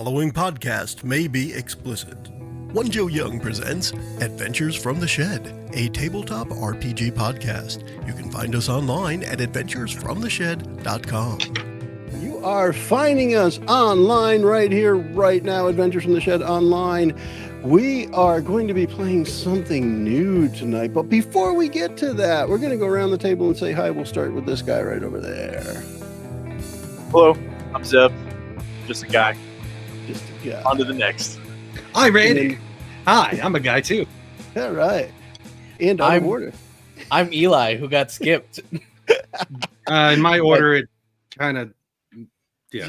following podcast may be explicit. One Joe Young presents Adventures from the Shed, a tabletop RPG podcast. You can find us online at adventuresfromtheshed.com. You are finding us online right here, right now, Adventures from the Shed Online. We are going to be playing something new tonight, but before we get to that, we're going to go around the table and say hi. We'll start with this guy right over there. Hello, I'm Zeb. Just a guy. Just a guy. On to the next. Hi, Randy. Hi, I'm a guy too. All right. And out of order. I'm Eli, who got skipped. In my order, it kind of, yeah.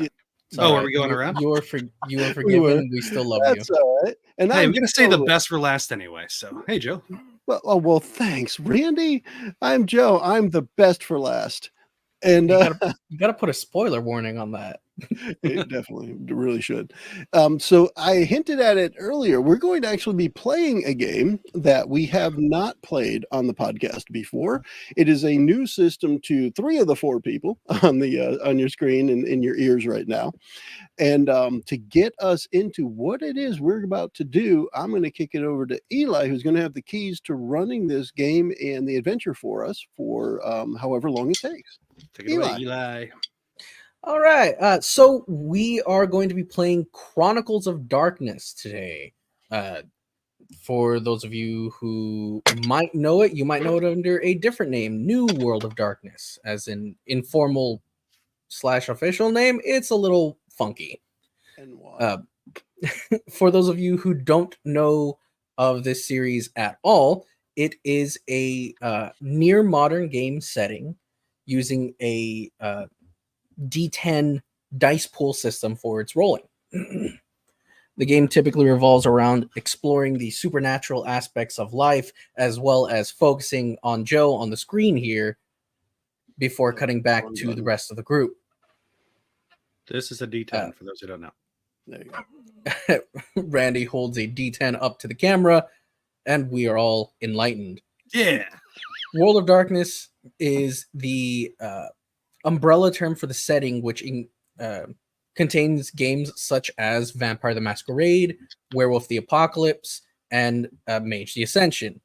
Sorry, Oh, are we going around? You were forgiven. We still love That's you. all right. And Hey, I'm going to say the best for last anyway. So, hey, Joe. Well, thanks, Randy. I'm Joe. I'm the best for last. And You gotta put a spoiler warning on that. It definitely really should. So I hinted at it earlier. We're going to actually be playing a game that we have not played on the podcast before. It is a new system to 3 of the 4 people on the on your screen and in your ears right now. And to get us into what it is we're about to do, I'm going to kick it over to Eli, who's going to have the keys to running this game and the adventure for us for however long it takes. Take it away, Eli. All right. So we are going to be playing Chronicles of Darkness today. For those of you who might know it, you might know it under a different name, New World of Darkness, as in informal / official name. It's a little funky. And why? For those of you who don't know of this series at all, it is a near modern game setting using a D10 dice pool system for its rolling. The game typically revolves around exploring the supernatural aspects of life, as well as focusing on Joe on the screen here before cutting back to the rest of the group. This is a D10 for those who don't know. There you go. Randy holds a D10 up to the camera, and we are all enlightened. Yeah. World of Darkness is the umbrella term for the setting, which contains games such as Vampire the Masquerade, Werewolf the Apocalypse, and Mage the Ascension,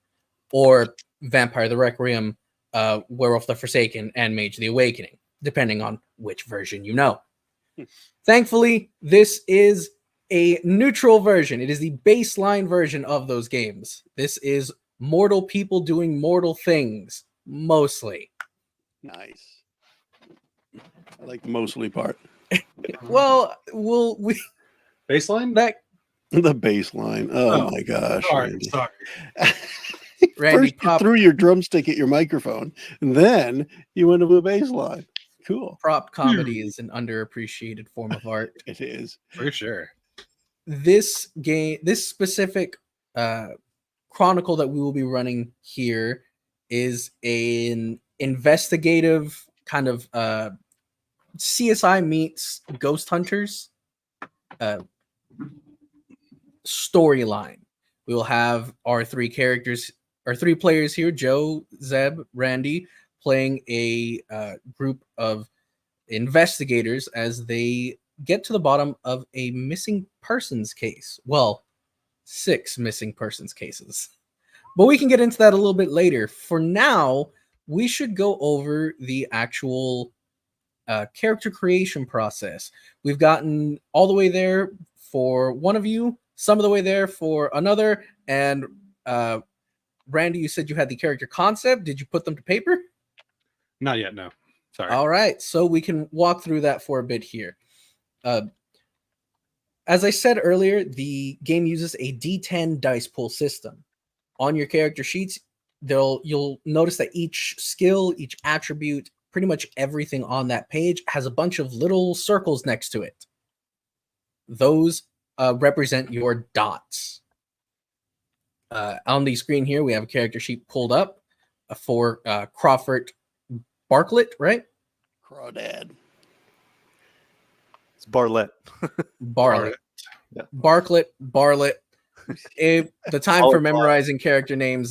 or Vampire the Requiem, Werewolf the Forsaken, and Mage the Awakening, depending on which version you know. Thankfully, this is a neutral version. It is the baseline version of those games. This is mortal people doing mortal things, mostly. Nice. I like the mostly part. Well, Baseline? The baseline. Oh my gosh. Sorry. Randy, First you threw your drumstick at your microphone, and then you went to a baseline. Cool. prop comedy is an underappreciated form of art. It is. For sure. This specific chronicle that we will be running here is an investigative kind of CSI meets Ghost Hunters storyline. We will have our 3 players here, Joe, Zeb, Randy, playing a group of investigators as they get to the bottom of a missing persons case. Well, 6 missing persons cases. But we can get into that a little bit later. For now, we should go over the actual character creation process. We've gotten all the way there for one of you, some of the way there for another, and Randy, you said you had the character concept. Did you put them to paper? Not yet, no. Sorry. All right, so we can walk through that for a bit here. As I said earlier, the game uses a D10 dice pool system. On your character sheets, you'll notice that each skill, each attribute, pretty much everything on that page has a bunch of little circles next to it. Those represent your dots. On the screen here, we have a character sheet pulled up for Crawford Bartlett, right? Crawdad. It's Bartlett. Bartlett. Yeah. Bartlett. The time for memorizing character names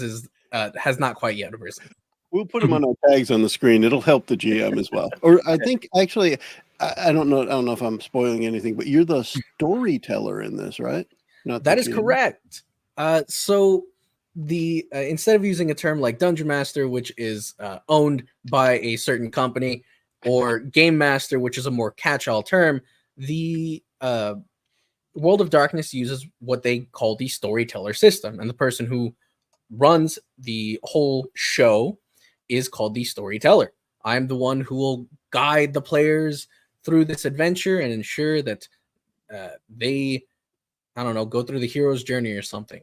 has not quite yet arisen. We'll put them on our tags on the screen. It'll help the GM as well. Or I think actually I don't know. I don't know if I'm spoiling anything, but you're the storyteller in this, right? Not the That is GM? correct. So the instead of using a term like Dungeon Master, which is owned by a certain company, or Game Master, which is a more catch-all term, the World of Darkness uses what they call the storyteller system, and the person who runs the whole show is called the storyteller. I'm the one who will guide the players through this adventure and ensure that they, I don't know, go through the hero's journey or something.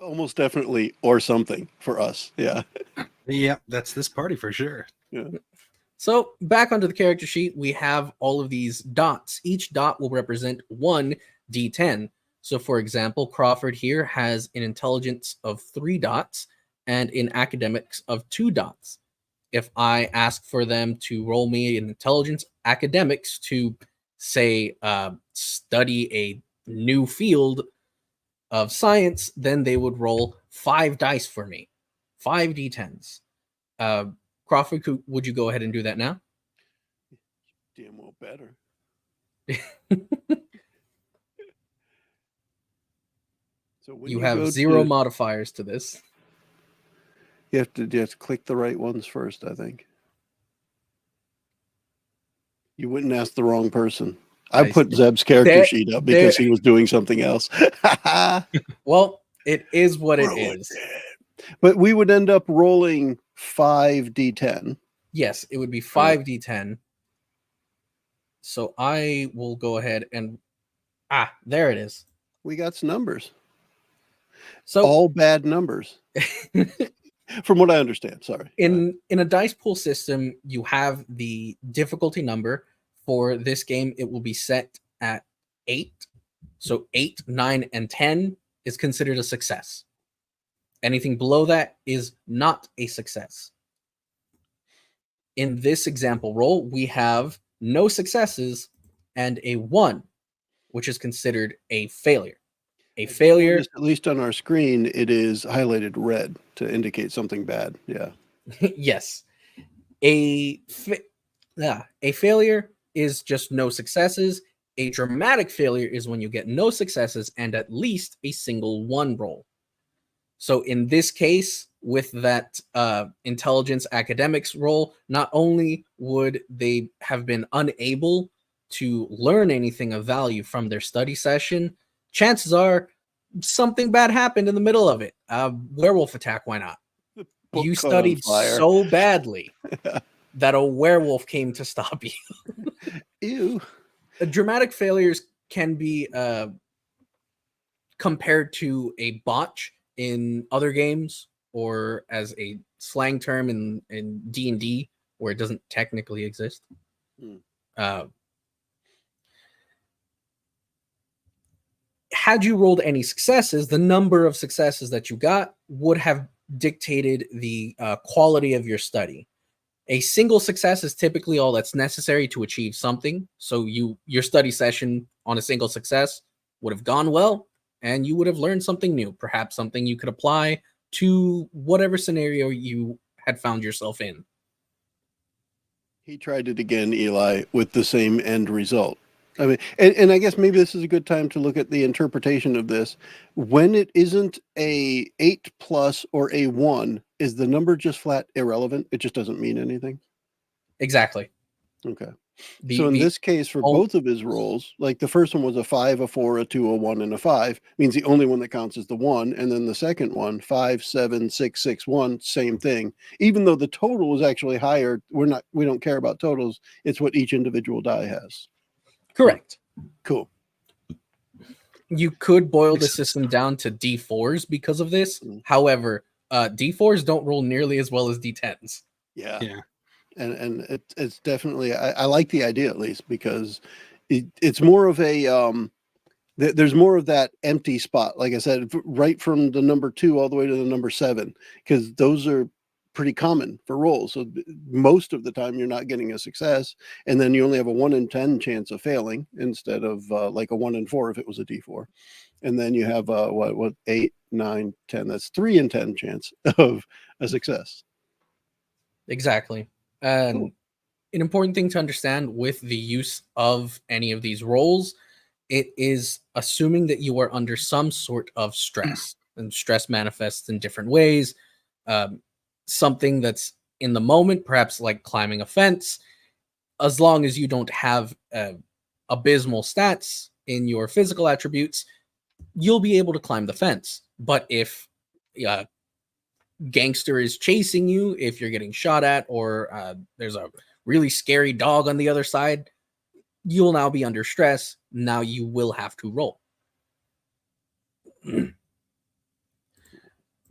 Almost definitely, or something for us. Yeah. Yeah, that's this party for sure. Yeah. So back onto the character sheet, we have all of these dots. Each dot will represent one D10. So for example, Crawford here has an intelligence of 3 dots and in academics of 2 dots. If I ask for them to roll me an intelligence academics to say study a new field of science, then they would roll 5 dice for me, 5 D10s. Crawford, would you go ahead and do that now? Damn well better. So when You have go 0 to- modifiers to this. you have to click the right ones first, I think. You wouldn't ask the wrong person. I put Zeb's character sheet up because he was doing something else. Well, it is what it is. But we would end up rolling 5d10. Yes, it would be 5d10. So I will go ahead and there it is. We got some numbers. So all bad numbers. From what I understand, sorry. In a dice pool system, you have the difficulty number. For this game, it will be set at 8. So 8, 9, and 10 is considered a success. Anything below that is not a success. In this example roll, we have no successes and a 1, which is considered a failure. A failure. At least on our screen, it is highlighted red to indicate something bad. Yeah. Yes. A failure is just no successes. A dramatic failure is when you get no successes and at least a single 1 roll. So in this case, with that intelligence academics roll, not only would they have been unable to learn anything of value from their study session, chances are something bad happened in the middle of it. Werewolf attack, why not? You studied so badly that a werewolf came to stop you. Ew. Dramatic failures can be compared to a botch in other games, or as a slang term in D&D, where it doesn't technically exist. Had you rolled any successes, the number of successes that you got would have dictated the quality of your study. A single success is typically all that's necessary to achieve something. So your study session on a single success would have gone well, and you would have learned something new, perhaps something you could apply to whatever scenario you had found yourself in. He tried it again, Eli, with the same end result. I mean, and I guess maybe this is a good time to look at the interpretation of this. When it isn't a 8+ or a 1, is the number just flat irrelevant? It just doesn't mean anything? Exactly. Okay. So in this case, for both of his rolls, like the first one was a 5, a 4, a 2, a 1, and a 5, means the only one that counts is the 1. And then the second one, 5, 7, 6, 6, 1, same thing. Even though the total was actually higher, we don't care about totals. It's what each individual die has. Correct. Cool. You could boil the system down to D4s because of this. However, D4s don't roll nearly as well as D10s. Yeah. And it's definitely, I like the idea, at least, because it's more of a there's more of that empty spot, like I said, right from the number 2 all the way to the number 7, because those are pretty common for rolls. So most of the time you're not getting a success, and then you only have a 1 in 10 chance of failing instead of like a 1 in 4 if it was a D4. And then you have what 8, 9, 10, that's 3 in 10 chance of a success. Exactly. And an important thing to understand with the use of any of these roles, it is assuming that you are under some sort of stress, and stress manifests in different ways. Something that's in the moment, perhaps like climbing a fence, as long as you don't have abysmal stats in your physical attributes, you'll be able to climb the fence. But if gangster is chasing you, if you're getting shot at, or there's a really scary dog on the other side, you'll now be under stress. Now you will have to roll.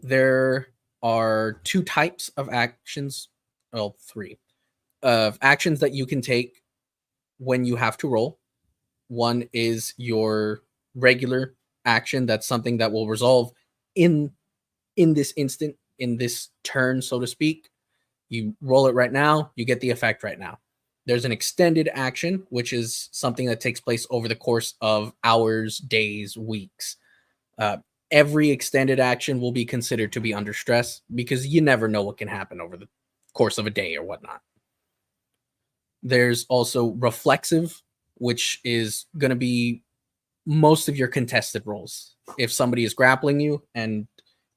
There are two types of actions, well, three, of actions that you can take when you have to roll. One is your regular action. That's something that will resolve in this instant, in this turn, so to speak. You roll it right now, you get the effect right now. There's an extended action, which is something that takes place over the course of hours, days, weeks. Every extended action will be considered to be under stress because you never know what can happen over the course of a day or whatnot. There's also reflexive, which is going to be most of your contested rolls. If somebody is grappling you and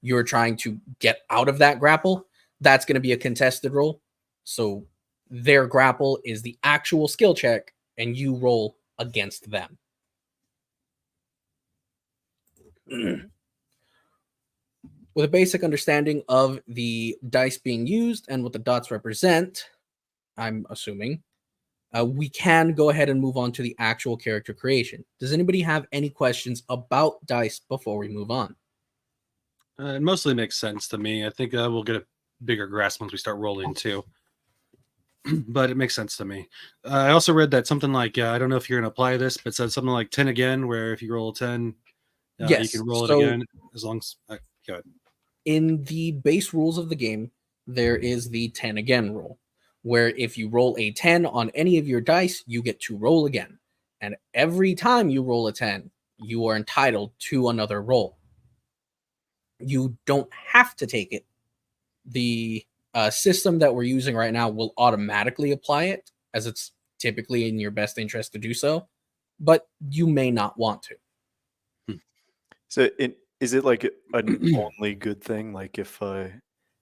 you're trying to get out of that grapple, that's going to be a contested roll. So their grapple is the actual skill check, and you roll against them. With a basic understanding of the dice being used and what the dots represent, I'm assuming, we can go ahead and move on to the actual character creation. Does anybody have any questions about dice before we move on? It mostly makes sense to me. I think we'll get a bigger grasp once we start rolling too. But it makes sense to me. I also read that something like, I don't know if you're going to apply this, but it said something like 10 again, where if you roll a 10, yes, you can roll it again as long as... go ahead. In the base rules of the game, there is the 10 again rule, where if you roll a 10 on any of your dice, you get to roll again. And every time you roll a 10, you are entitled to another roll. You don't have to take it. The system that we're using right now will automatically apply it, as it's typically in your best interest to do so, but you may not want to. So is it like an only good thing? Like if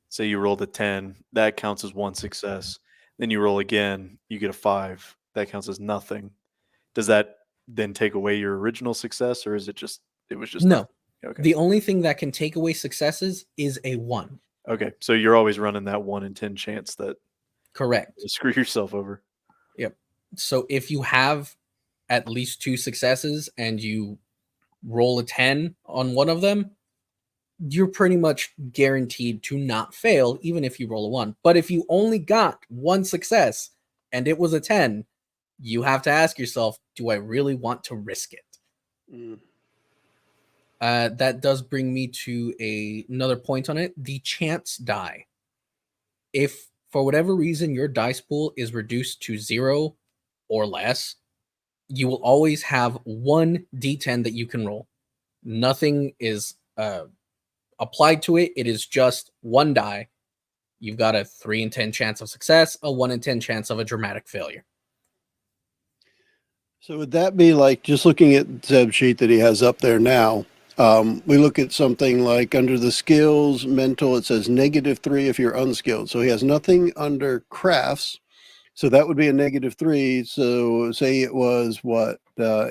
say you rolled a 10, that counts as one success. Then you roll again, you get a 5, that counts as nothing. Does that then take away your original success, or is it just No? Okay. The only thing that can take away successes is a 1. Okay, so you're always running that 1 in 10 chance that Correct. you screw yourself over. Yep. So if you have at least 2 successes and you roll a 10 on one of them, you're pretty much guaranteed to not fail, even if you roll a 1. But if you only got 1 success and it was a 10, you have to ask yourself, do I really want to risk it? That does bring me to another point on it, the chance die. If for whatever reason your dice pool is reduced to 0 or less, you will always have 1 d10 that you can roll. Nothing is applied to it. It is just 1 die. You've got a 3 in 10 chance of success, a 1 in 10 chance of a dramatic failure. So would that be like, just looking at Zeb's sheet that he has up there now, we look at something like under the skills, mental, it says -3 if you're unskilled. So he has nothing under crafts. So that would be a -3. So say it was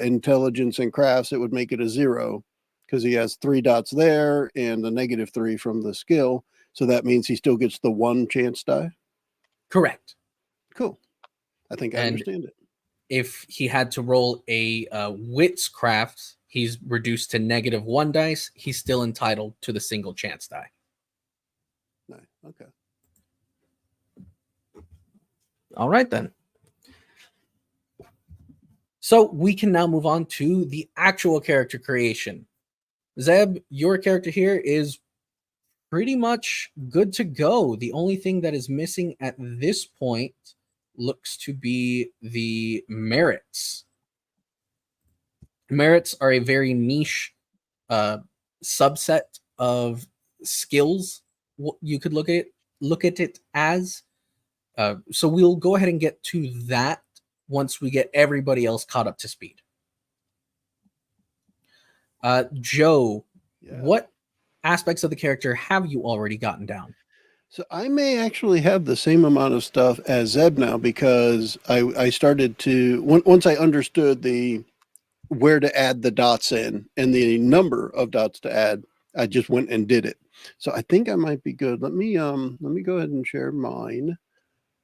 intelligence and crafts, it would make it a 0 because he has 3 dots there and the -3 from the skill. So that means he still gets the 1 chance die. Correct. Cool. I think I understand it. If he had to roll a wits craft, he's reduced to -1 dice. He's still entitled to the single chance die. Nice. Okay. All right, then. So we can now move on to the actual character creation. Zeb, your character here is pretty much good to go. The only thing that is missing at this point looks to be the merits. Merits are a very niche subset of skills. You could look at it as So we'll go ahead and get to that once we get everybody else caught up to speed. Joe, Yeah. what aspects of the character have you already gotten down? So I may actually have the same amount of stuff as Zeb now, because I started to once I understood where to add the dots in and the number of dots to add, I just went and did it. So I think I might be good. Let me go ahead and share mine,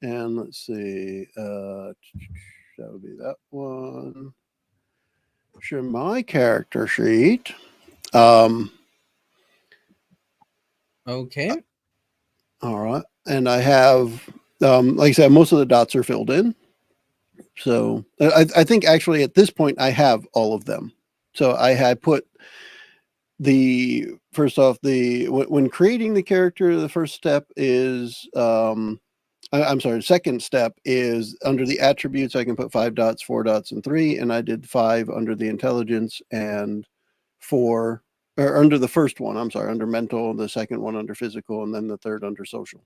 and let's see. That would be that one. Share my character sheet. Okay. All right, and I have, like I said, most of the dots are filled in. So I think actually at this point I have all of them. So I had put the first off when creating the character, the first step is I'm sorry, second step is under the attributes. I can put 5 dots, 4 dots, and 3, and I did 5 under the intelligence and 4 or under the first one. I'm sorry, under mental, the second one under physical, and then the third under social.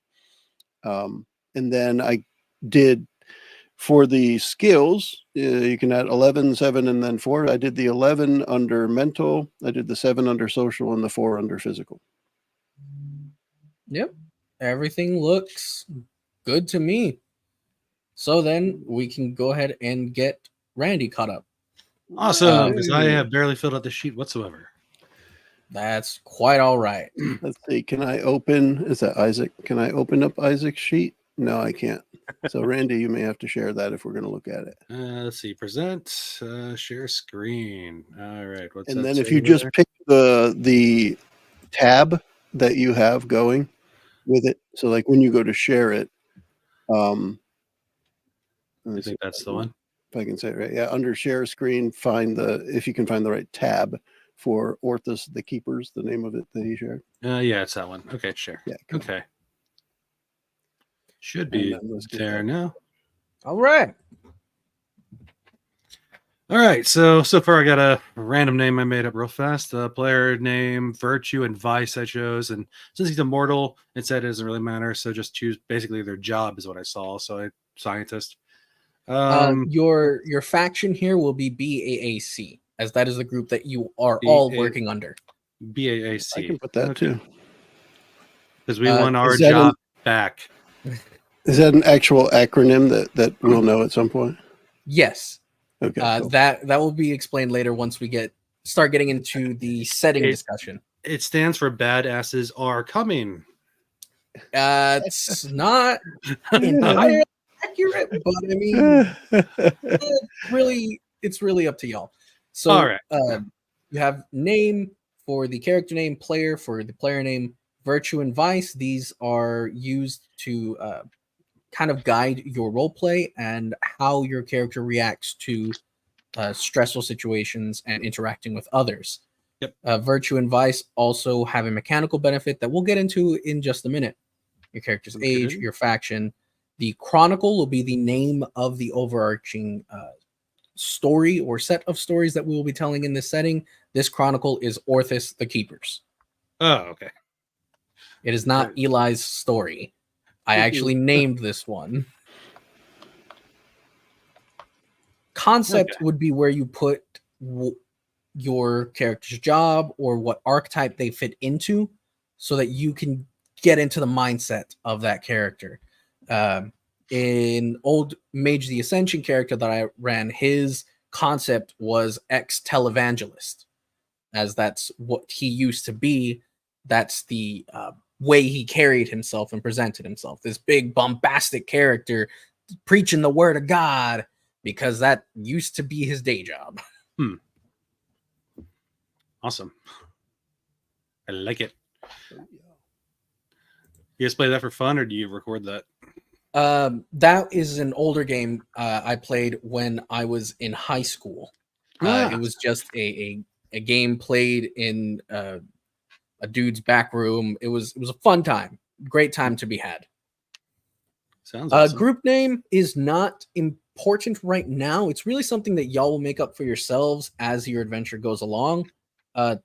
And then I did for the skills, you can add 11, 7, and then 4. I did the 11 under mental, I did the 7 under social, and the 4 under physical. Yep. Everything looks good to me. So then we can go ahead and get Randy caught up. Awesome, because I have barely filled out the sheet whatsoever. That's quite all right. Let's see. Can I open? Is that Isaac? Can I open up Isaac's sheet? No, I can't. So Randy, you may have to share that if we're going to look at it. Let's see. Present, share screen. All right. What's And that then if say you just there? pick the tab that you have going with it, so like when you go to share it, I let's see think that's if the one. if I can say it right. Yeah, under share screen, if you can find the right tab for Orthus the Keepers, the name of it that he shared. Yeah, it's that one. Okay, share. Yeah. Cool. Okay. Should And be then let's get there that. now. All right. All right. So far I got a random name I made up real fast. Player name, virtue, and vice I chose. And since he's immortal, it said it doesn't really matter. So just choose basically their job is what I saw. So scientist. Your faction here will be BAAC, as that is the group that you are all working under. BAAC. I can put that too. Because we want our is that job back. Is that an actual acronym that we'll know at some point? Yes. Okay. Cool. That will be explained later once we start getting into the setting discussion. It stands for badasses are coming. It's not entirely accurate, but I mean, it's really up to y'all. So, all right. You have name for the character name, player for the player name, virtue and vice. These are used to kind of guide your role play and how your character reacts to stressful situations and interacting with others. Yep. Virtue and vice also have a mechanical benefit that we'll get into in just a minute. Your character's age, your faction. The chronicle will be the name of the overarching story or set of stories that we will be telling in this setting. This chronicle is Orthus the Keepers. Oh, okay. It is not Eli's story. I actually named this one. Concept would be where you put your character's job or what archetype they fit into so that you can get into the mindset of that character. In old Mage the Ascension character that I ran, his concept was ex-televangelist, as that's what he used to be. That's the way he carried himself and presented himself. This big bombastic character preaching the word of God, because that used to be his day job. Awesome. I like it. You guys play that for fun, or do you record that? That is an older game I played when I was in high school. It was just a game played in a dude's back room. It was a fun time. Great time to be had. Sounds awesome. Group name is not important right now. It's really something that y'all will make up for yourselves as your adventure goes along.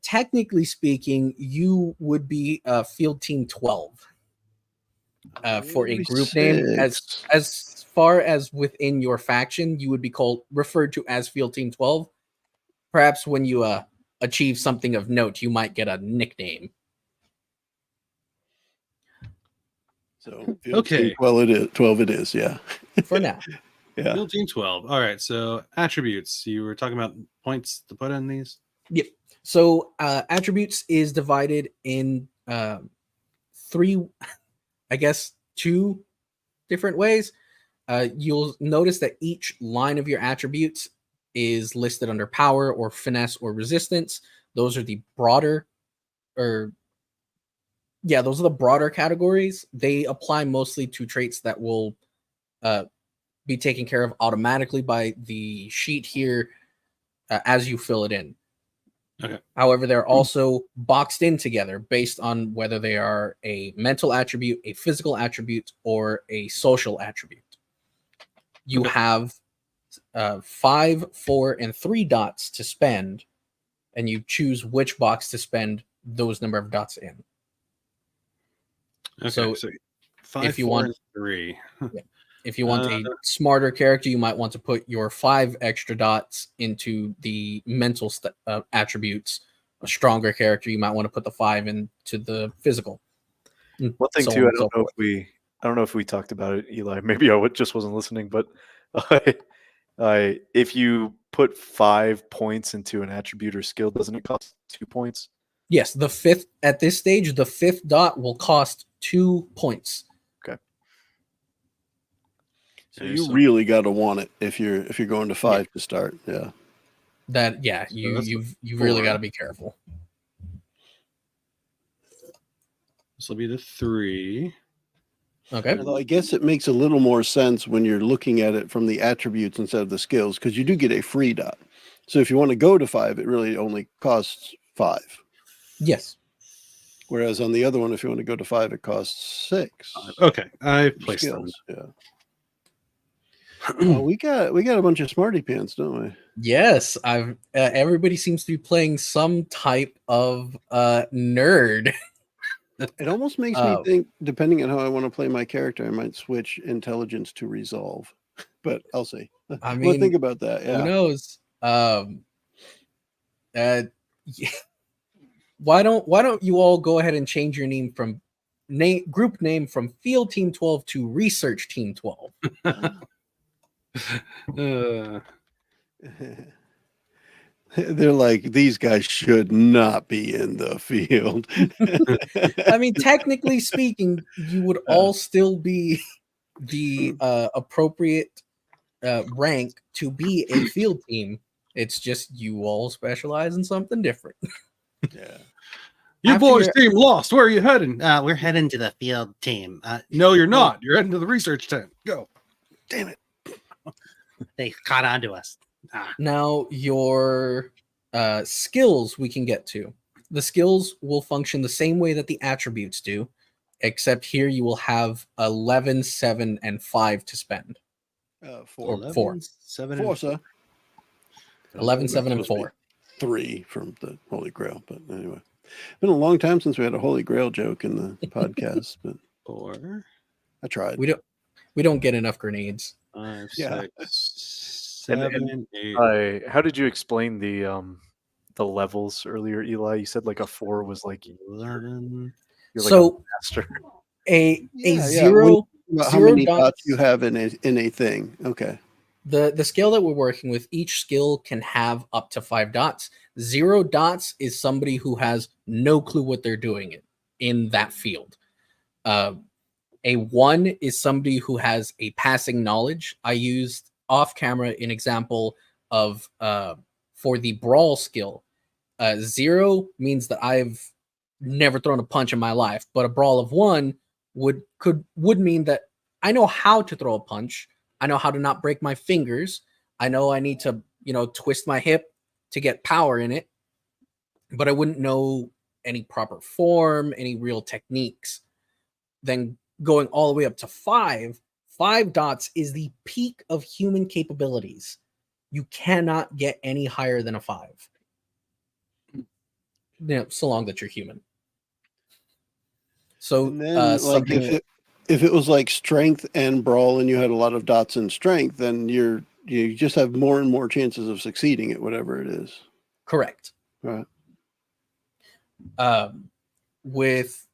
Technically speaking, you would be Field Team 12. for a group name. As far as within your faction, you would be referred to as Field Team 12. Perhaps when you achieve something of note, you might get a nickname. So Okay. Well, it is 12. It is, yeah. For now. Yeah. Field Team 12. All right. So attributes. You were talking about points to put in these. Yep. So attributes is divided in three, I guess, two different ways. You'll notice that each line of your attributes is listed under power or finesse or resistance. Those are the broader, those are the broader categories. They apply mostly to traits that will be taken care of automatically by the sheet here as you fill it in. Okay. However, they're also boxed in together based on whether they are a mental attribute, a physical attribute, or a social attribute. You have 5, 4, and 3 dots to spend, and you choose which box to spend those number of dots in. Okay. So 5, if you 4, want- and 3. If you want a smarter character, you might want to put your 5 extra dots into the mental attributes. A stronger character, you might want to put the 5 into the physical. One thing So too, on I and so don't know if we talked about it, Eli. Maybe just wasn't listening, but if you put 5 points into an attribute or skill, doesn't it cost 2 points? Yes, the 5th at this stage, the 5th dot will cost 2 points. Okay. So you really got to want it if you're going to 5 to start. Yeah. You've really got to be careful. This will be the 3. Okay. Although I guess it makes a little more sense when you're looking at it from the attributes instead of the skills, because you do get a free dot. So if you want to go to 5, it really only costs 5. Yes. Whereas on the other one, if you want to go to 5, it costs 6. Okay, I placed them. Skills. Yeah. We got a bunch of smarty pants, don't we? Yes, I've everybody seems to be playing some type of nerd. It almost makes me think, depending on how I want to play my character, I might switch intelligence to resolve. But I'll see. I mean, think about that. Yeah. Who knows? Why don't you all go ahead and change your name from group name from Field Team 12 to Research Team 12? They're like, these guys should not be in the field. I mean, technically speaking, you would all still be the appropriate rank to be a field team. It's just you all specialize in something different. Yeah. You boys team lost. Where are you heading? We're heading to the field team. No, you're not. You're heading to the research tent. Go. Damn it. They caught on to us. Now, your skills we can get to. The skills will function the same way that the attributes do, except here you will have 11, 7, and 5 to spend. 4. 11, 4. 7, 4, and sir. 11, 7, and 4. 3 from the Holy Grail. But anyway, it's been a long time since we had a Holy Grail joke in the podcast. But 4. I tried. We don't get enough grenades. 5, Yeah. 6, 7, 8. How did you explain the levels earlier, Eli? You said like a 4 was like 11. You're like So a master. a Yeah, zero. How zero many dots dots you have in a thing? Okay. The scale that we're working with, each skill can have up to 5 dots. 0 dots is somebody who has no clue what they're doing in that field. A 1 is somebody who has a passing knowledge. I used off camera an example of for the brawl skill. 0 means that I've never thrown a punch in my life, but a brawl of 1 would mean that I know how to throw a punch. I know how to not break my fingers. I know I need to, twist my hip to get power in it, but I wouldn't know any proper form, any real techniques. Then going all the way up to 5 dots is the peak of human capabilities. You cannot get any higher than a 5. So long that you're human. So And then, If it was like strength and brawl and you had a lot of dots in strength, then you just have more and more chances of succeeding at whatever it is. Correct. Right. With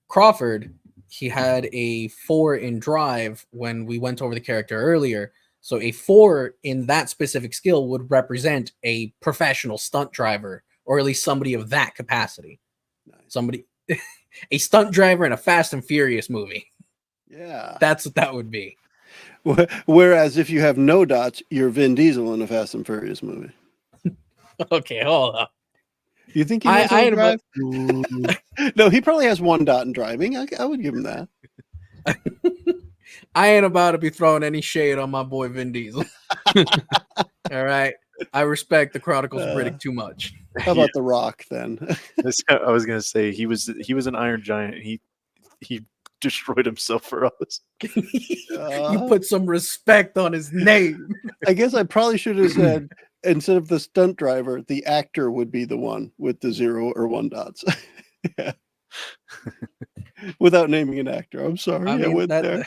Crawford, he had a 4 in drive when we went over the character earlier. So a 4 in that specific skill would represent a professional stunt driver, or at least somebody of that capacity. Nice. Somebody, a stunt driver in a Fast and Furious movie. Yeah. That's what that would be. Whereas if you have no dots, you're Vin Diesel in a Fast and Furious movie. Okay, hold up. You think he knows how to drive? No, he probably has 1 dot in driving. I would give him that. I ain't about to be throwing any shade on my boy Vin Diesel. All right. I respect the Chronicles of Riddick too much. How about The Rock then? I was gonna say he was an Iron Giant. He destroyed himself for us. You put some respect on his name. I guess I probably should have said, instead of the stunt driver, the actor would be the one with the 0 or 1 dots. Yeah. Without naming an actor. I'm sorry. I went there.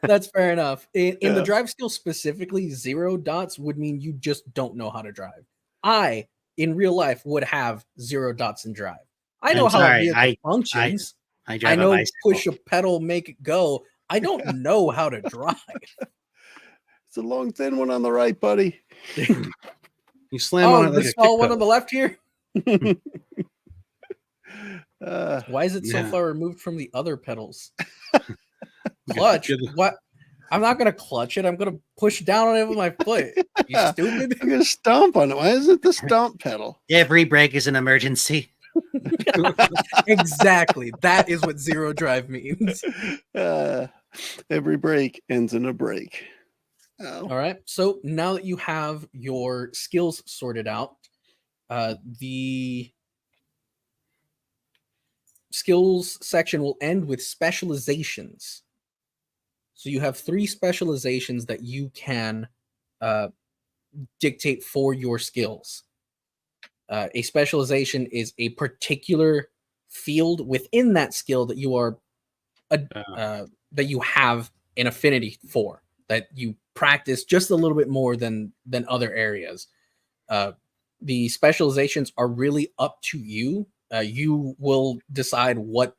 That's fair enough. In the drive skill specifically, 0 dots would mean you just don't know how to drive. I, in real life, would have 0 dots in drive. I know how a vehicle functions. I know push a pedal, make it go. I don't know how to drive. It's a long, thin one on the right, buddy. You slam on it like the small one on the left here? Why is it so far removed from the other pedals? Clutch? What? I'm not going to clutch it. I'm going to push down on it with my foot. You stupid? I'm going to stomp on it. Why is it the stomp pedal? Every brake is an emergency. Exactly. That is what 0 drive means. Every break ends in a break. Oh. All right. So now that you have your skills sorted out, the skills section will end with specializations. So you have 3 specializations that you can dictate for your skills. A specialization is a particular field within that skill that you are that you have an affinity for, that you practice just a little bit more than other areas. The specializations are really up to you. You will decide what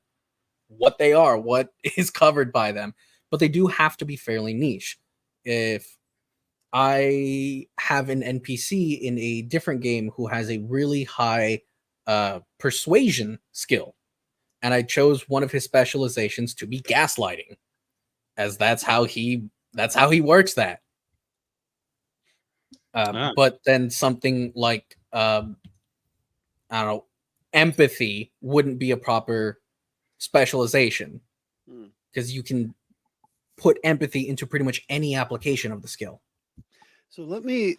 they are, what is covered by them, but they do have to be fairly niche. If I have an NPC in a different game who has a really high persuasion skill, and I chose one of his specializations to be gaslighting, as that's how he works that. But then something like I don't know, empathy wouldn't be a proper specialization, because you can put empathy into pretty much any application of the skill. So let me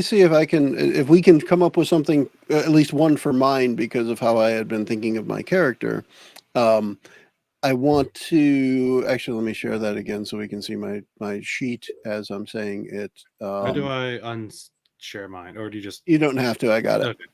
see if we can come up with something, at least one for mine, because of how I had been thinking of my character. I want to actually, let me share that again so we can see my sheet as I'm saying it. How do I unshare mine, or do you just? You don't have to. I got it. Okay.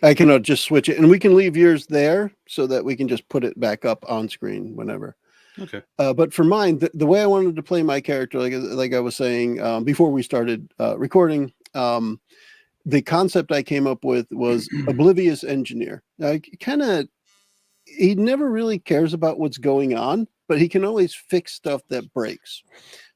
I can just switch it, and we can leave yours there so that we can just put it back up on screen whenever. Okay. But for mine, the way I wanted to play my character, like I was saying before we started recording, the concept I came up with was oblivious engineer. He never really cares about what's going on, but he can always fix stuff that breaks.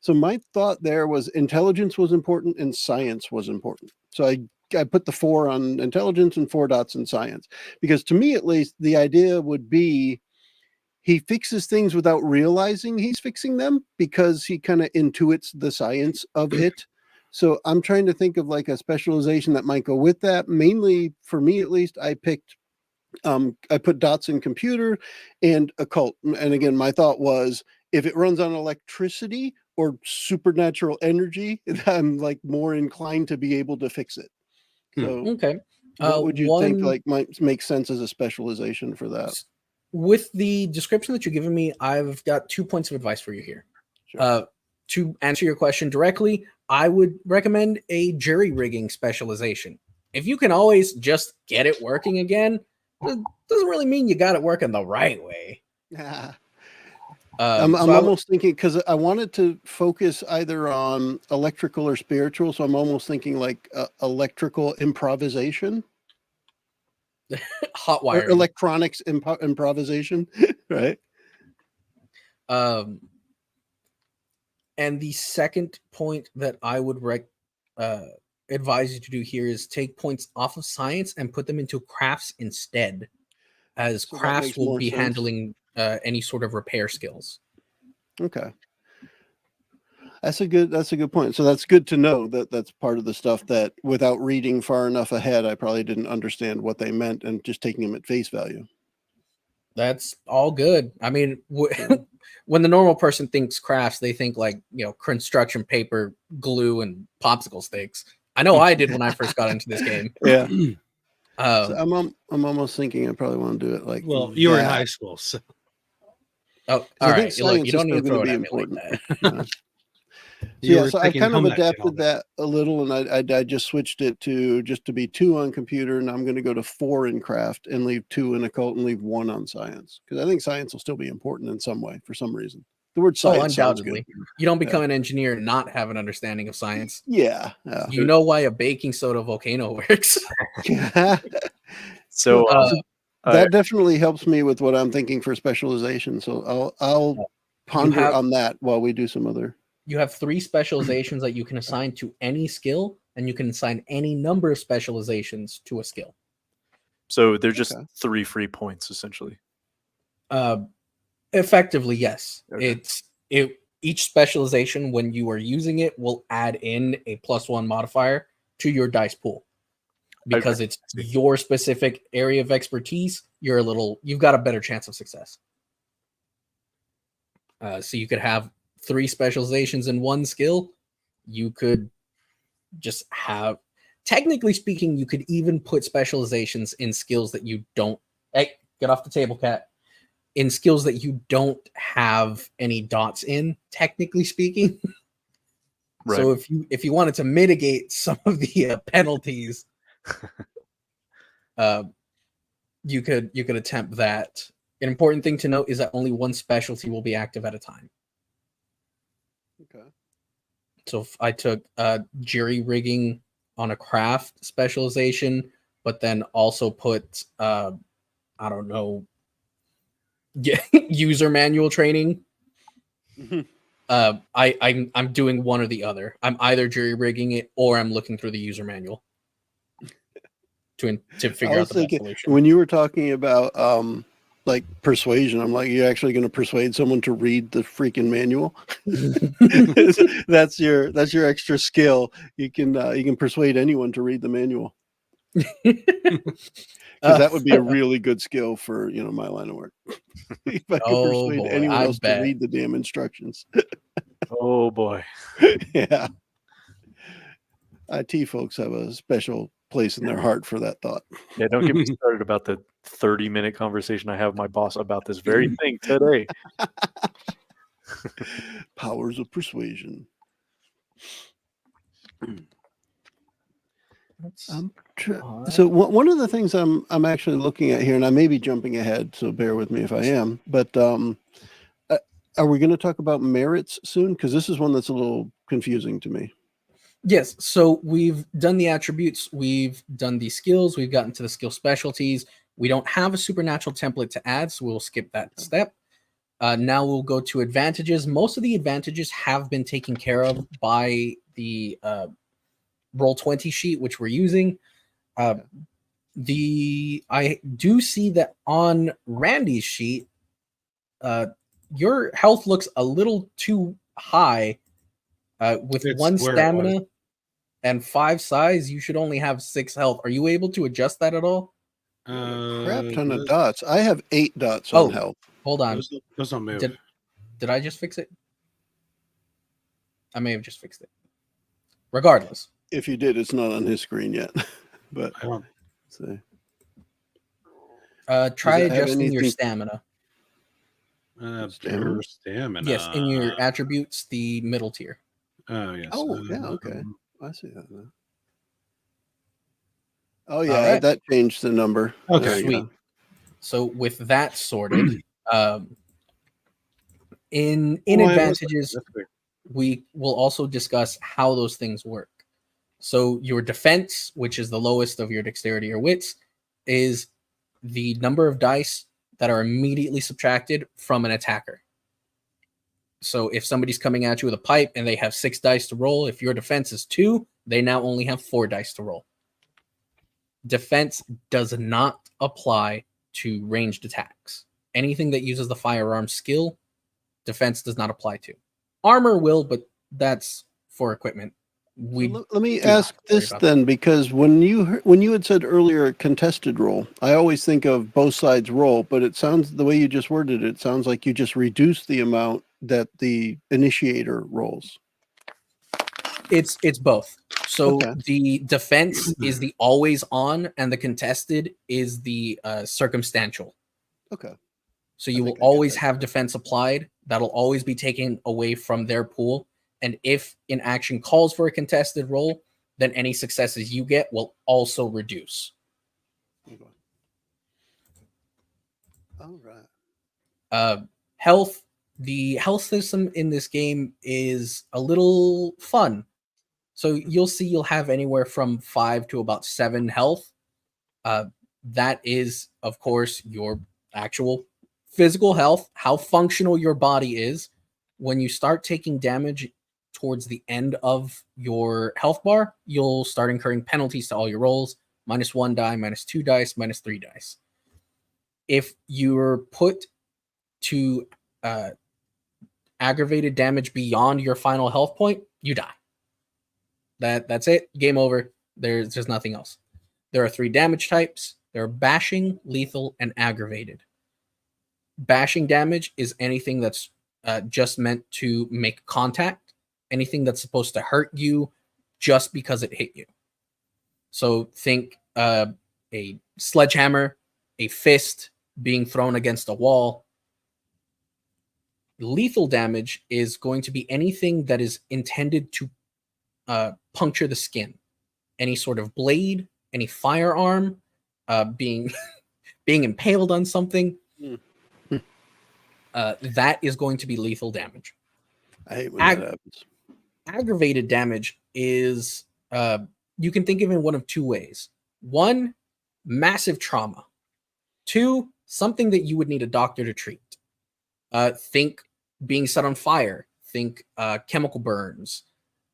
So my thought there was intelligence was important and science was important. So I put the 4 on intelligence and 4 dots in science, because to me, at least, the idea would be he fixes things without realizing he's fixing them, because he kind of intuits the science of it. So I'm trying to think of like a specialization that might go with that. Mainly for me, at least, I put dots in computer and occult. And again, my thought was, if it runs on electricity or supernatural energy, I'm like more inclined to be able to fix it. So okay. What would you think like might make sense as a specialization for that? With the description that you're giving me, I've got 2 points of advice for you here. Sure. To answer your question directly, I would recommend a jury rigging specialization. If you can always just get it working again, it doesn't really mean you got it working the right way. I'm So I w- almost thinking because I wanted to focus either on electrical or spiritual, so I'm almost thinking like electrical improvisation hot or wiring. electronics improvisation, right? And the second point that I would advise you to do here is take points off of science and put them into crafts instead, as So that crafts makes will more be sense. handling any sort of repair skills. Okay. That's a good point. So that's good to know that that's part of the stuff that without reading far enough ahead, I probably didn't understand what they meant and just taking them at face value. That's all good. I mean, Yeah. when the normal person thinks crafts, they think like, construction paper, glue, and popsicle sticks. I know I did when I first got into this game. Yeah. So Um, I'm almost thinking I probably want to do it like Well, you were in that. high school, so all I think right. Look, science you is don't still need to going throw to it be at me like important. that. you Yeah, were so I've taking kind of home ec and all adapted that a little, and I just switched it to just to be 2 on computer, and I'm going to go to 4 in craft and leave 2 in occult and leave 1 on science because I think science will still be important in some way for some reason. The word Oh, science sounds good. undoubtedly. You don't become an engineer and not have an understanding of science. Yeah. You know why a baking soda volcano works. So That definitely helps me with what I'm thinking for specialization. So I'll ponder on that while we do some other. You have 3 specializations that you can assign to any skill, and you can assign any number of specializations to a skill. so they're just Okay. 3 free points essentially. Effectively, yes. Okay. Each specialization, when you are using it, will add in a +1 modifier to your dice pool. Because it's your specific area of expertise, you've got a better chance of success. So you could have 3 specializations in one skill. You could just have, technically speaking, you could even put specializations in skills that you don't. Hey, get off the table, cat. In skills that you don't have any dots in, technically speaking. Right. So if you wanted to mitigate some of the penalties, you could attempt that. An important thing to note is that only one specialty will be active at a time. Okay. So if I took jury rigging on a craft specialization, but then also put I don't know, user manual training. I'm doing one or the other. I'm either jury rigging it or I'm looking through the user manual to figure out the best solution. When you were talking about like persuasion, I'm like, you're actually going to persuade someone to read the freaking manual. that's your extra skill. You can persuade anyone to read the manual. Because that would be a really good skill for my line of work. If I could persuade anyone else to read the damn instructions. Oh boy. Yeah. IT folks have a special place in their heart for that thought. Yeah, don't get me started about the 30-minute conversation I have with my boss about this very thing today. Powers of persuasion. So one of the things I'm actually looking at here, and I may be jumping ahead, so bear with me if I am, but are we going to talk about merits soon? Because this is one that's a little confusing to me. Yes, so we've done the attributes, we've done the skills, we've gotten to the skill specialties. We don't have a supernatural template to add, so we'll skip that step. Now we'll go to advantages. Most of the advantages have been taken care of by the Roll20 sheet, which we're using. I do see that on Randy's sheet, your health looks a little too high. With It's 1 where it stamina and 5 size, you should only have 6 health. Are you able to adjust that at all? Crap ton of dots. I have 8 dots on health. Hold on. Those don't move. Did I just fix it? I may have just fixed it. Regardless. If you did, it's not on his screen yet. But I don't see. Try adjusting your stamina. pure stamina. Yes, in your attributes, the middle tier. Oh yes. Oh yeah, okay. I see that now. Oh yeah, right. that changed the number. Okay, sweet. So with that sorted, In advantages, we will also discuss how those things work. So your defense, which is the lowest of your dexterity or wits, is the number of dice that are immediately subtracted from an attacker. So if somebody's coming at you with a pipe and they have 6 dice to roll, if your defense is 2, they now only have 4 dice to roll. Defense does not apply to ranged attacks. Anything that uses the firearm skill, defense does not apply to. Armor will, but that's for equipment. Let me ask this then, because when you had said earlier contested roll, I always think of both sides roll, but it sounds, the way you just worded it, it sounds like you just reduce the amount that the initiator rolls. It's both. So Okay. the defense is the always on, and the contested is the circumstantial. Okay. So you will always have defense applied. That'll always be taken away from their pool. And if an action calls for a contested roll, then any successes you get will also reduce. All right. Health. The health system in this game is a little fun. So you'll see you'll have anywhere from 5 to about 7 health. That is, of course, your actual physical health, how functional your body is. When you start taking damage towards the end of your health bar, you'll start incurring penalties to all your rolls. -1 die, -2 dice, -3 dice. If you're put to aggravated damage beyond your final health point, you die. That's it. Game over. There's just nothing else. There are 3 damage types. There are bashing, lethal, and aggravated. Bashing damage is anything that's just meant to make contact, anything that's supposed to hurt you just because it hit you. So think a sledgehammer, a fist being thrown against a wall. Lethal damage is going to be anything that is intended to puncture the skin. Any sort of blade, any firearm, being impaled on something. That is going to be lethal damage. I hate when that happens. Aggravated damage is, you can think of it in one of 2 ways. 1, massive trauma. 2, something that you would need a doctor to treat. Think being set on fire. Think chemical burns.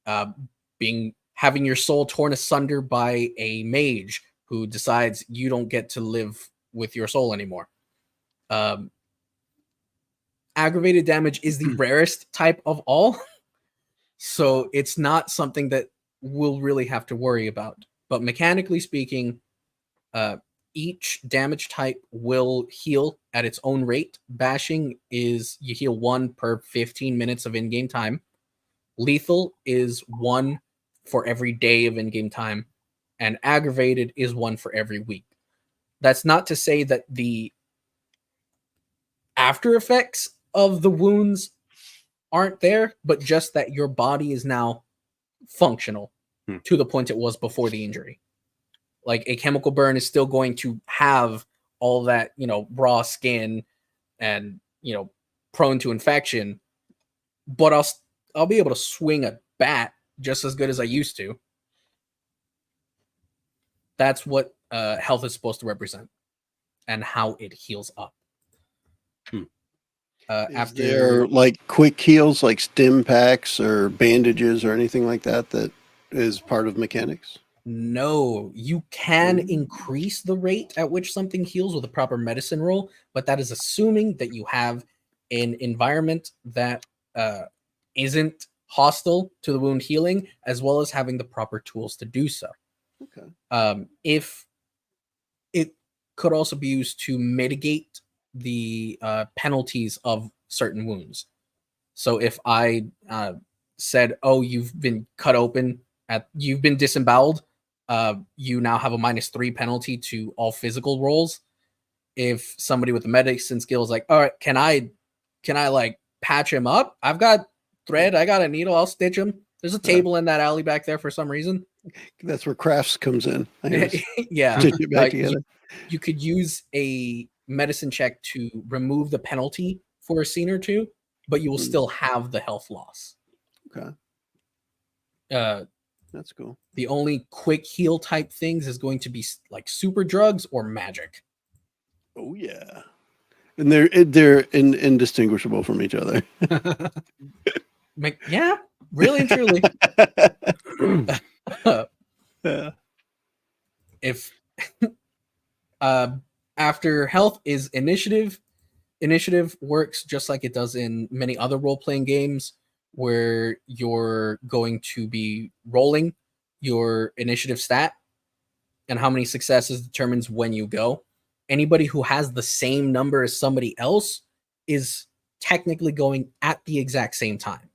Having your soul torn asunder by a mage who decides you don't get to live with your soul anymore. Aggravated damage is the rarest type of all. So it's not something that we'll really have to worry about. But mechanically speaking, each damage type will heal at its own rate. Bashing is you heal 1 per 15 minutes of in-game time. Lethal is 1 for every day of in-game time. And aggravated is 1 for every week. That's not to say that the after effects of the wounds aren't there, but just that your body is now functional to the point it was before the injury. Like a chemical burn is still going to have all that, raw skin and, prone to infection, but I'll be able to swing a bat just as good as I used to. That's what health is supposed to represent and how it heals up. Is there like quick heals, like stim packs or bandages or anything like that that is part of mechanics? No, you can increase the rate at which something heals with a proper medicine roll, but that is assuming that you have an environment that isn't hostile to the wound healing, as well as having the proper tools to do so. Okay. If it could also be used to mitigate the penalties of certain wounds. So if I said, "Oh, you've been cut open, you've been disemboweled," you now have a -3 penalty to all physical rolls. If somebody with the medicine skill is like, "All right, can I like patch him up? I've got thread, I got a needle, I'll stitch him." There's a table in that alley back there for some reason. That's where crafts comes in. Yeah, Stitch it back together. You could use a medicine check to remove the penalty for a scene or 2, but you will still have the health loss. Okay, Uh, that's cool. the only quick heal type things is going to be like super drugs or magic. Oh yeah, and they're indistinguishable from each other. Yeah, really and truly. Yeah. If after health is initiative, initiative works just like it does in many other role-playing games, where you're going to be rolling your initiative stat, and how many successes determines when you go. Anybody who has the same number as somebody else is technically going at the exact same time.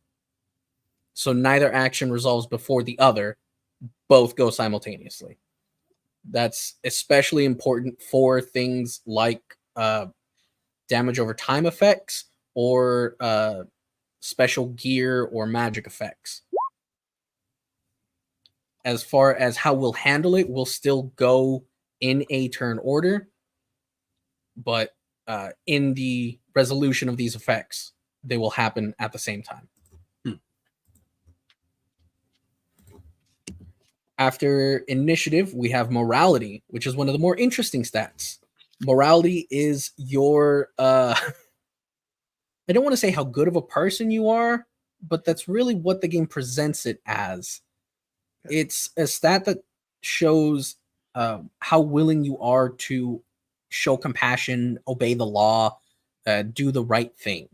So neither action resolves before the other, both go simultaneously. That's especially important for things like damage over time effects or special gear or magic effects. As far as how we'll handle it, we'll still go in a turn order, but in the resolution of these effects, they will happen at the same time. After initiative, we have morality, which is one of the more interesting stats. Morality is your I don't want to say how good of a person you are, but that's really what the game presents it as. It's a stat that shows how willing you are to show compassion, obey the law, do the right thing.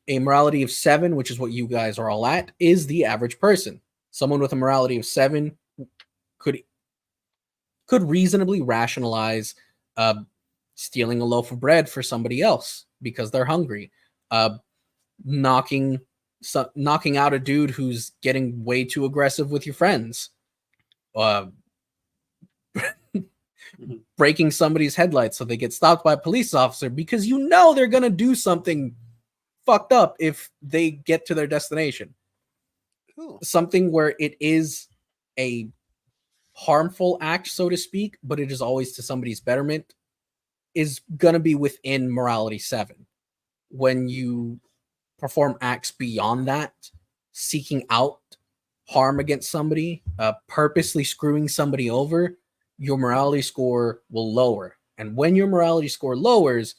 A morality of 7, which is what you guys are all at, is the average person. Someone with a morality of 7 could reasonably rationalize stealing a loaf of bread for somebody else because they're hungry, knocking out a dude who's getting way too aggressive with your friends, breaking somebody's headlights so they get stopped by a police officer because you know they're gonna do something fucked up if they get to their destination. Cool. Something where it is a harmful act, so to speak, but it is always to somebody's betterment, is gonna be within morality 7. When you perform acts beyond that, seeking out harm against somebody, purposely screwing somebody over, your morality score will lower. And when your morality score lowers,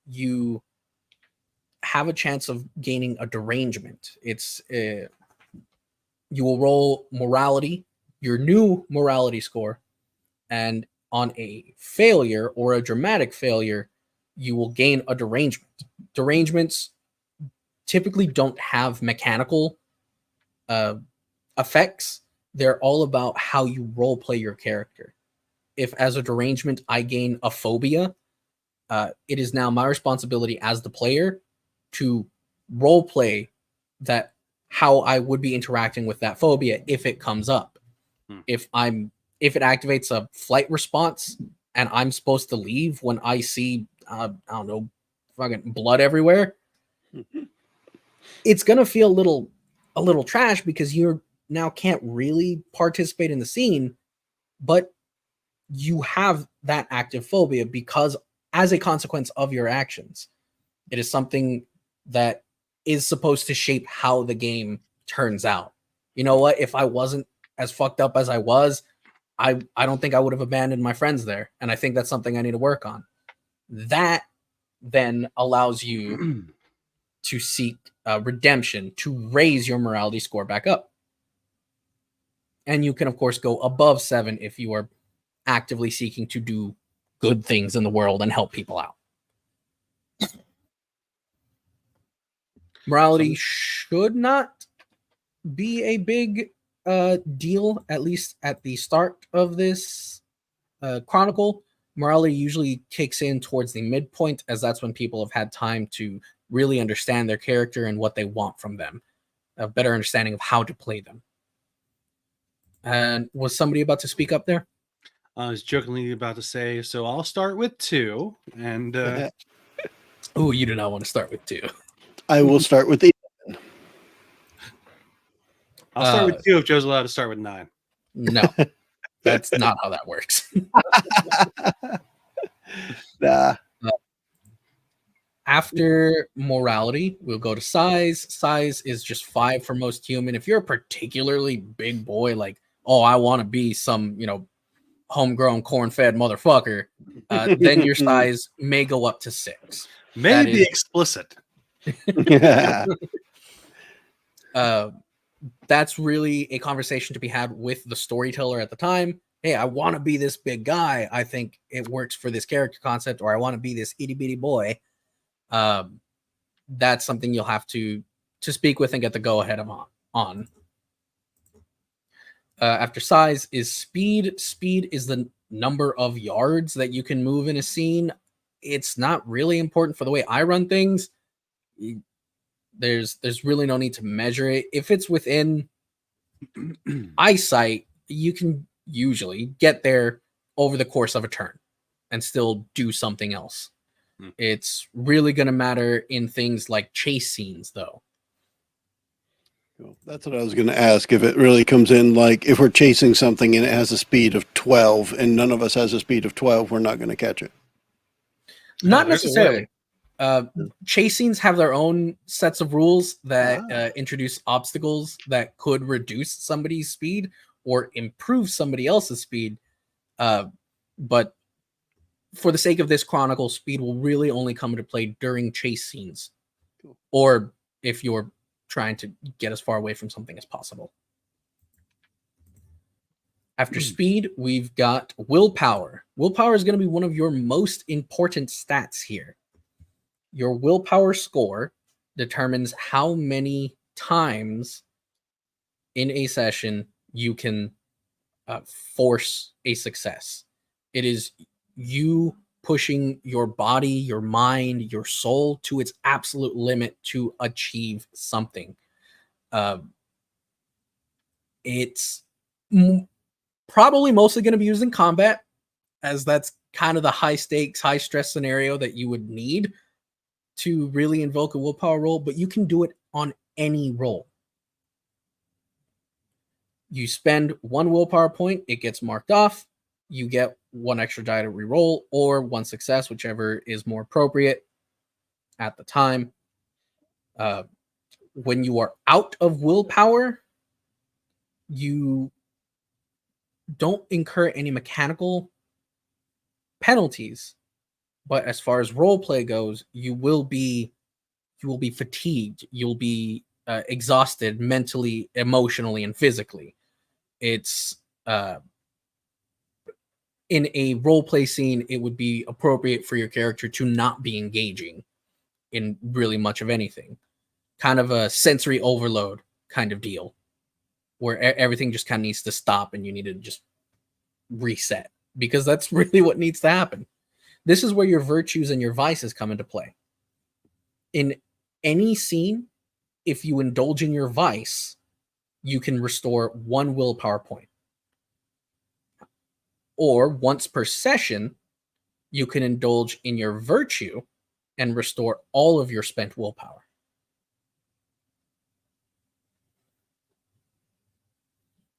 you have a chance of gaining a derangement. It's you will roll morality, your new morality score, and on a failure or a dramatic failure, you will gain a derangement. Derangements typically don't have mechanical effects. They're all about how you role play your character. If as a derangement I gain a phobia, it is now my responsibility as the player to role play that how I would be interacting with that phobia if it comes up. If it activates a flight response and I'm supposed to leave when I see I don't know, fucking blood everywhere, it's gonna feel a little trash because you're now can't really participate in the scene, but you have that active phobia because as a consequence of your actions. It is something that is supposed to shape how the game turns out. You know what? If I wasn't as fucked up as I was, I don't think I would have abandoned my friends there. And I think that's something I need to work on. That then allows you to seek redemption, to raise your morality score back up. And you can, of course, go above 7 if you are actively seeking to do good things in the world and help people out. Morality should not be a big deal, at least at the start of this chronicle. Morality usually kicks in towards the midpoint, as that's when people have had time to really understand their character and what they want from them, a better understanding of how to play them. And was somebody about to speak up there? I was jokingly about to say, so I'll start with 2. And Oh, you do not want to start with 2. I will start with 11. I'll start with 2 if Joe's allowed to start with 9. No, that's not how that works. Nah. After morality, we'll go to size. Size is just 5 for most human. If you're a particularly big boy, like, oh, I want to be some, homegrown corn-fed motherfucker, then your size may go up to 6. May be explicit. Yeah. That's really a conversation to be had with the storyteller at the time. Hey, I want to be this big guy. I think it works for this character concept, or I want to be this itty bitty boy. That's something you'll have to speak with and get the go ahead on. After size is speed. Speed is the number of yards that you can move in a scene. It's not really important for the way I run things. There's really no need to measure it. If it's within eyesight, you can usually get there over the course of a turn and still do something else. It's really going to matter in things like chase scenes, though. Cool. That's what I was going to ask. If it really comes in, like if we're chasing something and it has a speed of 12 and none of us has a speed of 12, we're not going to catch it. Not necessarily. Chase scenes have their own sets of rules that introduce obstacles that could reduce somebody's speed or improve somebody else's speed. But for the sake of this chronicle, speed will really only come into play during chase scenes. Cool. Or if you're trying to get as far away from something as possible. After speed, we've got willpower. Willpower is going to be one of your most important stats here. Your willpower score determines how many times in a session you can force a success. It is you pushing your body, your mind, your soul to its absolute limit to achieve something. It's probably mostly going to be used in combat, as that's kind of the high stakes, high stress scenario that you would need to really invoke a willpower roll, but you can do it on any roll. You spend 1 willpower point, it gets marked off. You get 1 extra die to reroll, or 1 success, whichever is more appropriate at the time. When you are out of willpower, you don't incur any mechanical penalties, but as far as role play goes, you will be fatigued. You'll be exhausted mentally, emotionally, and physically. It's in a role play scene, it would be appropriate for your character to not be engaging in really much of anything. Kind of a sensory overload kind of deal, where everything just kind of needs to stop and you need to just reset, because that's really what needs to happen. This is where your virtues and your vices come into play. In any scene, if you indulge in your vice, you can restore 1 willpower point. Or once per session, you can indulge in your virtue and restore all of your spent willpower.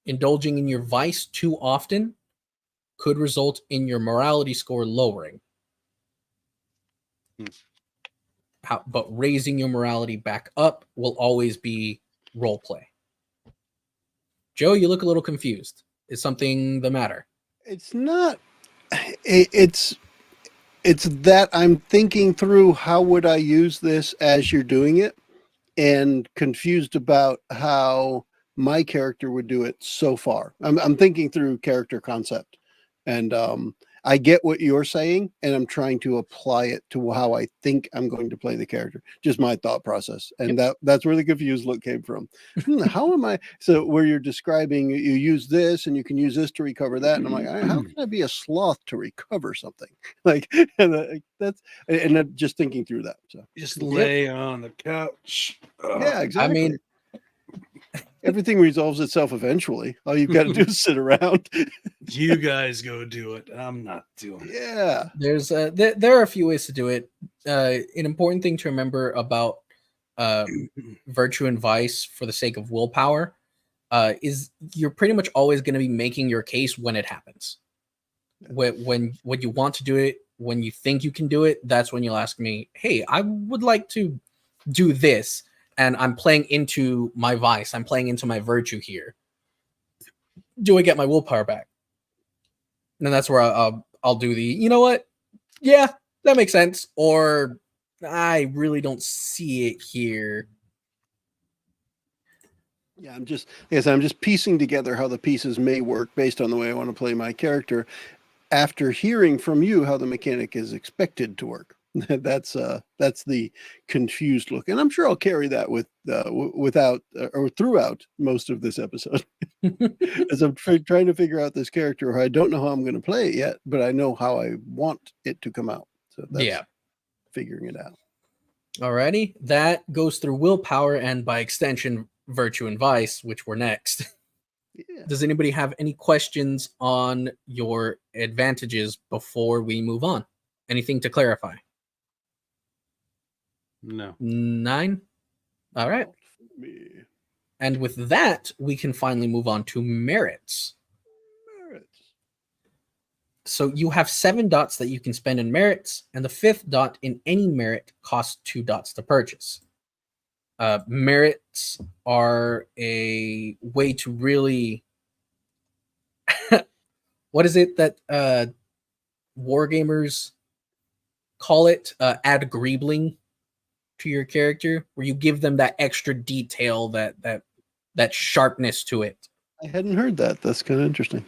Indulging in your vice too often could result in your morality score lowering. But raising your morality back up will always be role play. Joe, you look a little confused. Is something the matter? It's not. It's that I'm thinking through how would I use this as you're doing it, and confused about how my character would do it so far. I'm thinking through character concept, and I get what you're saying, and I'm trying to apply it to how I think I'm going to play the character. Just my thought process, and that's where the confused look came from. How am I? So where you're describing, you use this, and you can use this to recover that, and I'm like, how can I be a sloth to recover something? Like, and that's and I'm just thinking through that. So Just lay on the couch. yeah, exactly. I mean, everything resolves itself eventually. All you've got to do is sit around. You guys go do it. I'm not doing it. Yeah. there's there are a few ways to do it. An important thing to remember about virtue and vice for the sake of willpower is you're pretty much always going to be making your case when it happens. When you want to do it, when you think you can do it, that's when you'll ask me, hey, I would like to do this. And I'm playing into my vice. I'm playing into my virtue here. Do I get my willpower back? And that's where I'll do the, you know what? Yeah, that makes sense. Or I really don't see it here. Yeah, I'm just piecing together how the pieces may work based on the way I want to play my character after hearing from you how the mechanic is expected to work. That's the confused look, and I'm sure I'll carry that with without or throughout most of this episode as I'm trying to figure out this character. I don't know how I'm going to play it yet, but I know how I want it to come out. So that's figuring it out. Alrighty, that goes through willpower and by extension virtue and vice, which were next. Yeah. Does anybody have any questions on your advantages before we move on? Anything to clarify? No. 9. All right. And with that, we can finally move on to merits. So you have 7 dots that you can spend in merits, and the 5th dot in any merit costs 2 dots to purchase. Merits are a way to really what is it that wargamers call it? Add greebling to your character, where you give them that extra detail, that sharpness to it. I hadn't heard that. That's kind of interesting.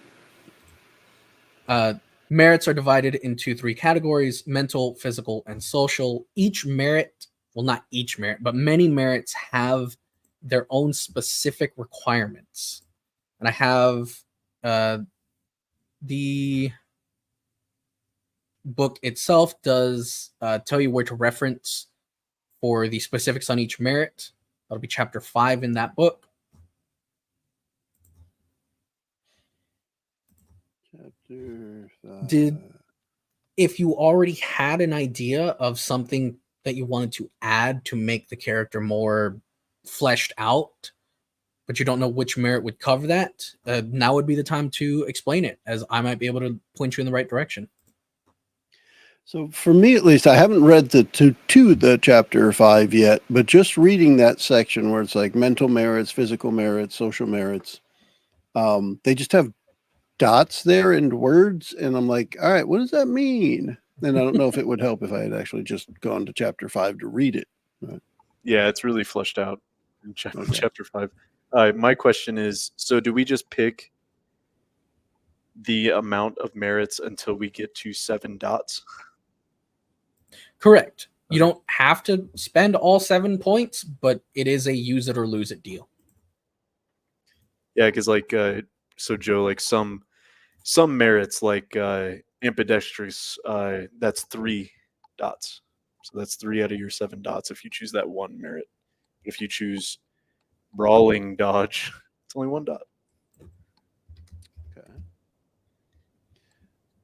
Merits are divided into 3 categories: mental, physical, and social. Each merit, well, not each merit, but many merits have their own specific requirements. And I have the book itself does tell you where to reference for the specifics on each merit. That'll be chapter 5 in that book. Chapter 5. If you already had an idea of something that you wanted to add to make the character more fleshed out, but you don't know which merit would cover that, now would be the time to explain it, as I might be able to point you in the right direction. So for me, at least, I haven't read the chapter 5 yet, but just reading that section where it's like mental merits, physical merits, social merits, they just have dots there and words, and I'm like, all right, what does that mean? And I don't know if it would help if I had actually just gone to chapter 5 to read it. But... Yeah, it's really fleshed out in Okay. chapter 5. My question is, so do we just pick the amount of merits until we get to 7 dots? Correct. You don't have to spend all 7 points, but it is a use it or lose it deal. Yeah, because like, so Joe, like some merits like ambidextrous, that's 3 dots. So that's 3 out of your 7 dots if you choose that one merit. If you choose brawling dodge, it's only 1 dot. Okay.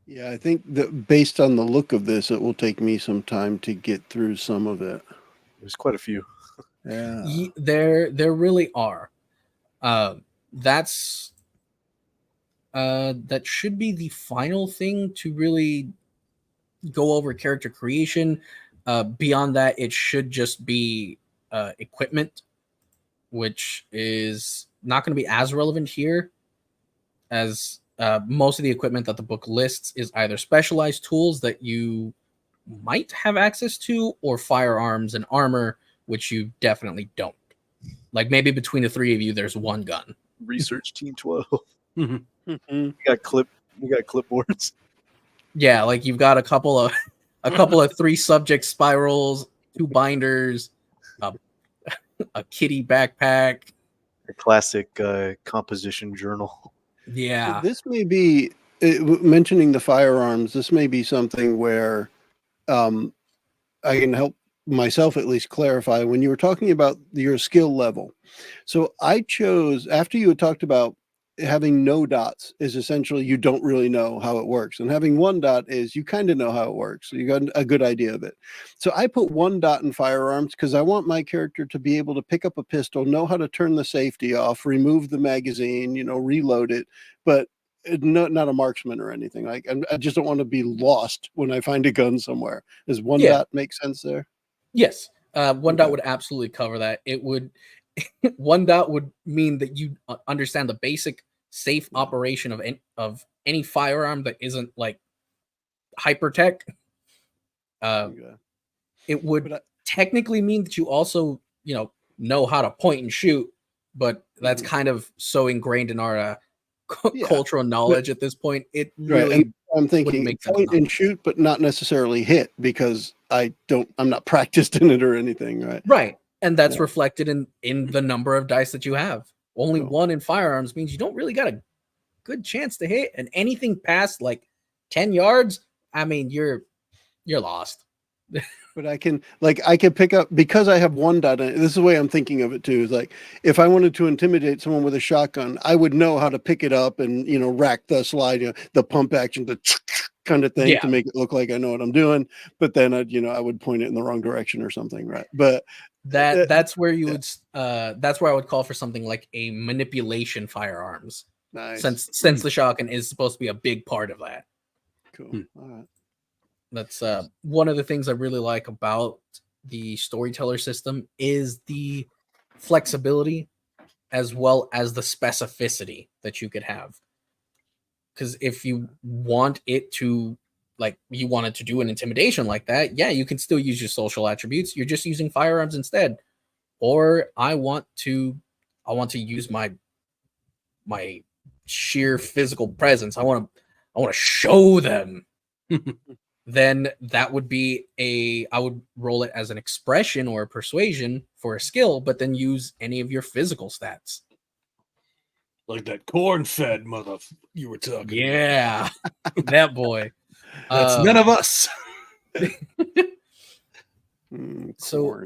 Yeah, I think that based on the look of this, it will take me some time to get through some of it. There's quite a few. Yeah. There really are. That should be the final thing to really go over character creation. Beyond that, it should just be equipment, which is not going to be as relevant here, as most of the equipment that the book lists is either specialized tools that you might have access to, or firearms and armor, which you definitely don't. Like maybe between the 3 of you, there's 1 gun. Research Team 12. Mm-hmm. We got clipboards. Yeah, like you've got a couple of 3 subject spirals, 2 binders, a kitty backpack, A classic composition journal. Yeah. So this may be, mentioning the firearms, this may be something where I can help myself at least clarify when you were talking about your skill level. So I chose, after you had talked about having no dots is essentially you don't really know how it works, and having 1 dot is you kind of know how it works, so you got a good idea of it. So I put 1 dot in firearms because I want my character to be able to pick up a pistol, know how to turn the safety off, remove the magazine, reload it, but not a marksman or anything. Like I just don't want to be lost when I find a gun somewhere. Does one Yeah. dot make sense there? Yes. One Okay. dot would absolutely cover that. It would one dot would mean that you understand the basic safe operation of any firearm that isn't like hypertech. Okay. It would But technically mean that you also, know how to point and shoot, but that's kind of so ingrained in our Yeah, cultural knowledge at this point. It Right. really And I'm thinking make sense point now. and shoot, but not necessarily hit because I'm not practiced in it or anything, right? Right. And that's Yeah. reflected in the number of dice that you have. Only Cool. one in firearms means you don't really got a good chance to hit. And anything past like 10 yards, I mean, you're lost. But I can pick up because I have one dot. This is the way I'm thinking of it too. Is like if I wanted to intimidate someone with a shotgun, I would know how to pick it up and rack the slide, the pump action, the kind of thing Yeah. to make it look like I know what I'm doing. But then I would point it in the wrong direction or something, right? But That's where you would that's where I would call for something like a manipulation firearms. nice, Since the shotgun is supposed to be a big part of that. cool. All right. That's one of the things I really like about the storyteller system is the flexibility as well as the specificity that you could have. Because if you want it to, like, you wanted to do an intimidation like that, yeah, you can still use your social attributes. You're just using firearms instead. Or I want to use my sheer physical presence. I want to show them. Then that would be I would roll it as an expression or a persuasion for a skill, but then use any of your physical stats. Like that corn-fed mother you were talking. Yeah, that boy. That's none of us. So Corn.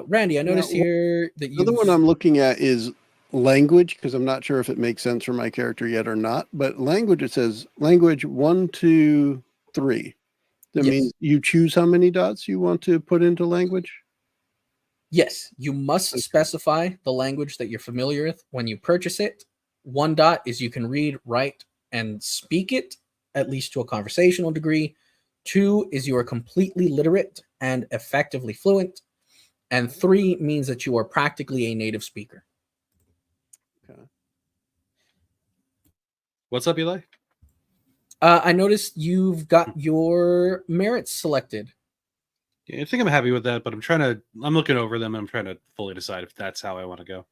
Randy, I noticed here that The other one I'm looking at is language because I'm not sure if it makes sense for my character yet or not. But language, it says language 1, 2, 3. That means you choose how many dots you want to put into language. Yes, you must specify the language that you're familiar with when you purchase it. 1 dot is you can read, write, and speak it, at least to a conversational degree. 2 is you are completely literate and effectively fluent. And 3 means that you are practically a native speaker. Okay. What's up, Eli? I noticed you've got your merits selected. Yeah, I think I'm happy with that, but I'm looking over them and I'm trying to fully decide if that's how I want to go.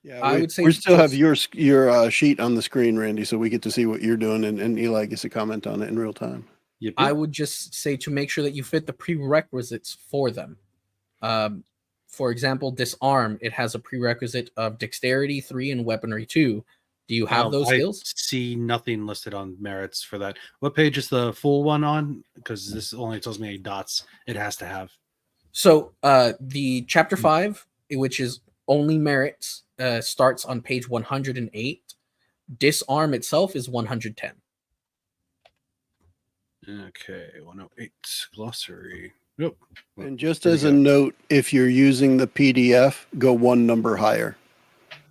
Yeah, I would say we still have just- your sheet on the screen, Randy, so we get to see what you're doing, and Eli gets to comment on it in real time. Yep. I would just say to make sure that you fit the prerequisites for them. For example, disarm, it has a prerequisite of dexterity 3 and weaponry 2. Do you have those skills? I see nothing listed on merits for that. What page is the full one on? Because this only tells me 8 dots. It has to have. So the chapter 5, which is only merits, starts on page 108. Disarm itself is 110. Okay, 108 glossary. Nope. And just There we as a go. note, if you're using the PDF, go one number higher.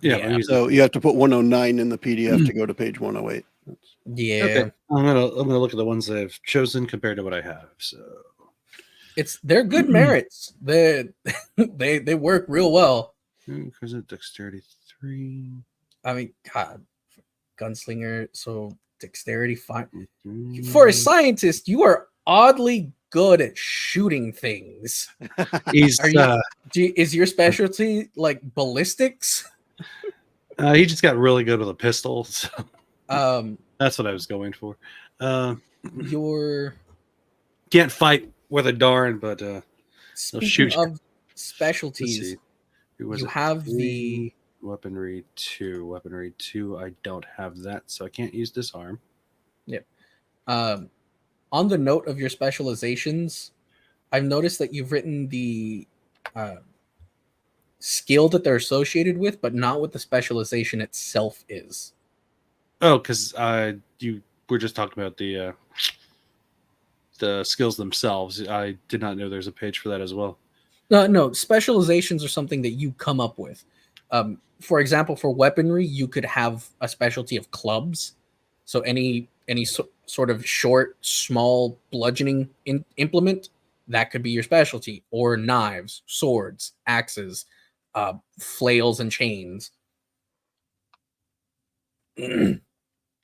Yeah, Yeah. I'm using- So you have to put 109 in the PDF to go to page 108. Yeah. okay. I'm gonna look at the ones I've chosen compared to what I have. So They're good merits. They work real well. present dexterity 3. I mean, God, gunslinger. So dexterity 5. Mm-hmm. For a scientist, you are oddly good at shooting things. He's Are you- Is your specialty like ballistics? he just got really good with a pistol. So Um, that's what I was going for. your Can't fight with a darn, but speaking shoot you. of let's specialties, see. Who was you it? have 3, the weaponry 2. Weaponry 2. I don't have that, so I can't use disarm. on the note of your specializations, I've noticed that you've written the skill that they're associated with, but not what the specialization itself is. Oh, because you were just talking about the skills themselves. I did not know there's a page for that as well. No, specializations are something that you come up with. For example, for weaponry, you could have a specialty of clubs. So any sort of short, small bludgeoning implement, that could be your specialty, or knives, swords, axes, flails, and chains.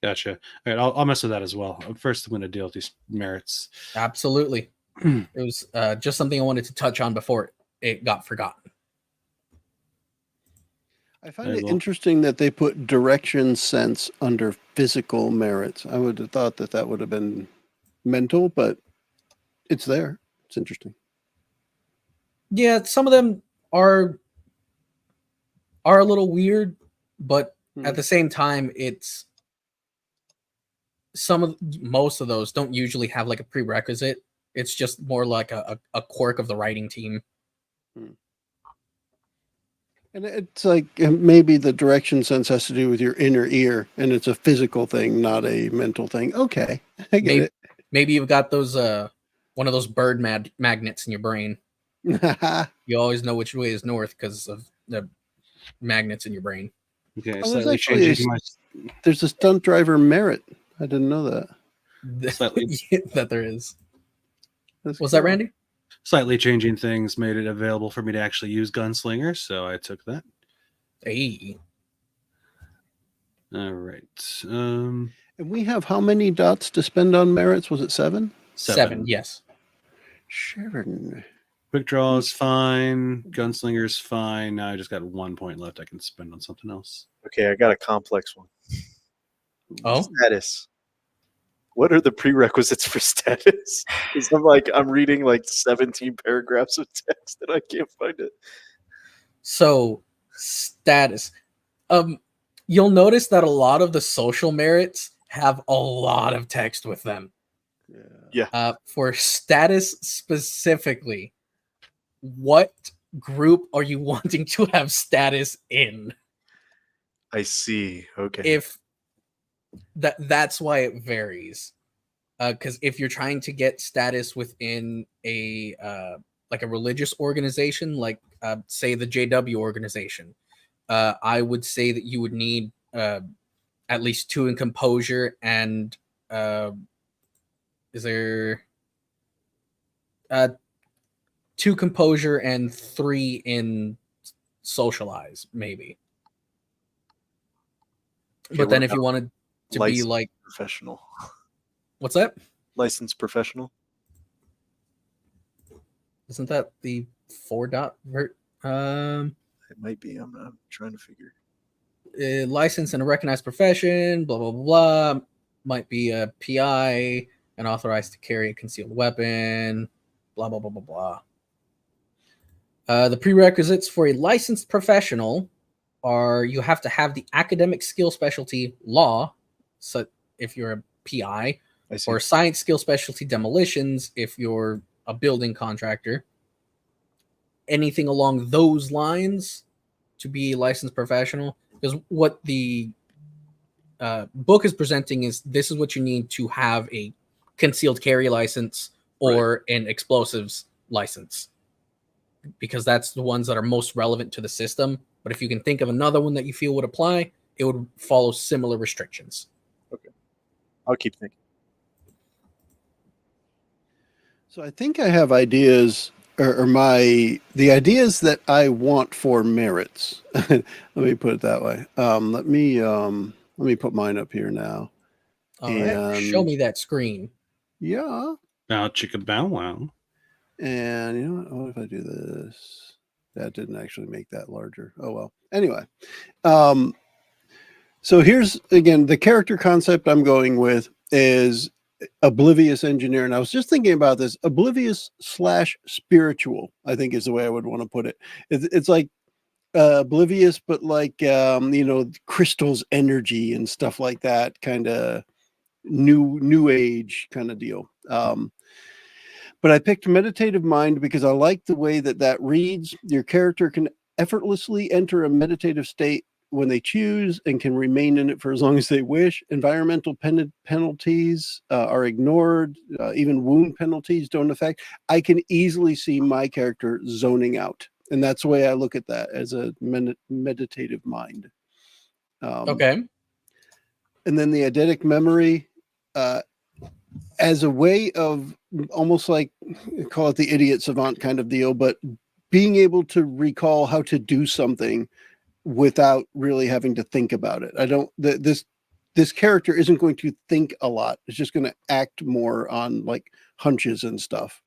Gotcha. All right, I'll mess with that as well. First, I'm going to deal with these merits. Absolutely. It was just something I wanted to touch on before it got forgotten. I find it interesting that they put direction sense under physical merits. I would have thought that would have been mental, but it's there. It's interesting. Yeah, some of them are a little weird, but at the same time, it's most of those don't usually have like a prerequisite. It's just more like a quirk of the writing team. And it's like maybe the direction sense has to do with your inner ear, and it's a physical thing, not a mental thing. Okay, I get it. Maybe you've got those one of those bird magnets in your brain. You always know which way is north because of the magnets in your brain. Okay, Oh, slightly changing there's a stunt driver merit. I didn't know that. That there is. That's Was cool. that Randy? Slightly changing things made it available for me to actually use Gunslinger, so I took that. Hey. All right. And we have how many dots to spend on merits? Was it 7? 7, yes. Sharon. Quick draw is fine. Gunslinger's fine. Now I just got 1 point left I can spend on something else. Okay, I got a complex one. Oh? Status. What are the prerequisites for status? Because I'm reading like 17 paragraphs of text and I can't find it. So, status. You'll notice that a lot of the social merits have a lot of text with them. Yeah. For status specifically, what group are you wanting to have status in? I see. Okay. If that's why it varies. Because if you're trying to get status within a like a religious organization, like say the JW organization, I would say that you would need at least 2 in composure, and is there 2 composure and 3 in socialize, maybe. Okay, but then if you wanted to be like professional, what's that? Licensed professional. Isn't that the 4 dot vert? It might be. I'm trying to figure. Licensed in a recognized profession, blah blah blah, blah. Might be a PI and authorized to carry a concealed weapon, blah blah blah blah blah. The prerequisites for a licensed professional are you have to have the academic skill specialty law, so if you're a PI, or science skill specialty demolitions if you're a building contractor. Anything along those lines to be a licensed professional, because what the book is presenting is this is what you need to have a concealed carry license or an explosives license, because that's the ones that are most relevant to the system. But if you can think of another one that you feel would apply, it would follow similar restrictions. Okay, I'll keep thinking. So I think I have ideas, or the ideas that I want for merits. Let me put it that way. Let me put mine up here now. All right, show me that screen. Yeah. Now, chicka bow wow. And you know what if I do this? That didn't actually make that larger. Oh well. Anyway, so here's again the character concept I'm going with is oblivious engineer, and I was just thinking about this. Oblivious / spiritual, I think, is the way I would want to put it. It's like oblivious, but like crystals, energy, and stuff like that, kind of new age kind of deal. But I picked meditative mind because I like the way that reads. Your character can effortlessly enter a meditative state when they choose and can remain in it for as long as they wish. Environmental penalties are ignored. Even wound penalties don't affect. I can easily see my character zoning out And that's the way I look at that, as a meditative mind. Okay. And then the eidetic memory, as a way of almost like, call it the idiot savant kind of deal, but being able to recall how to do something without really having to think about it. This character isn't going to think a lot. It's just going to act more on like hunches and stuff.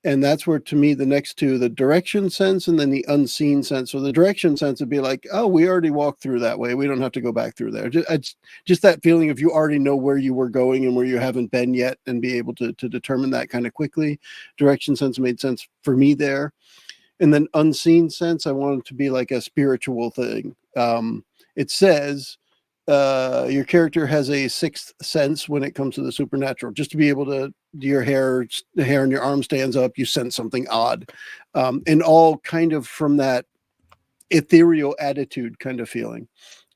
And that's where, to me, the next two, the direction sense and then the unseen sense. So the direction sense would be like, oh, we already walked through that way. We don't have to go back through there. It's just that feeling of you already know where you were going and where you haven't been yet, and be able to determine that kind of quickly. Direction sense made sense for me there. And then unseen sense, I want it to be like a spiritual thing. It says your character has a sixth sense when it comes to the supernatural. Just to be able to, the hair on your arm stands up, you sense something odd, and all kind of from that ethereal attitude kind of feeling.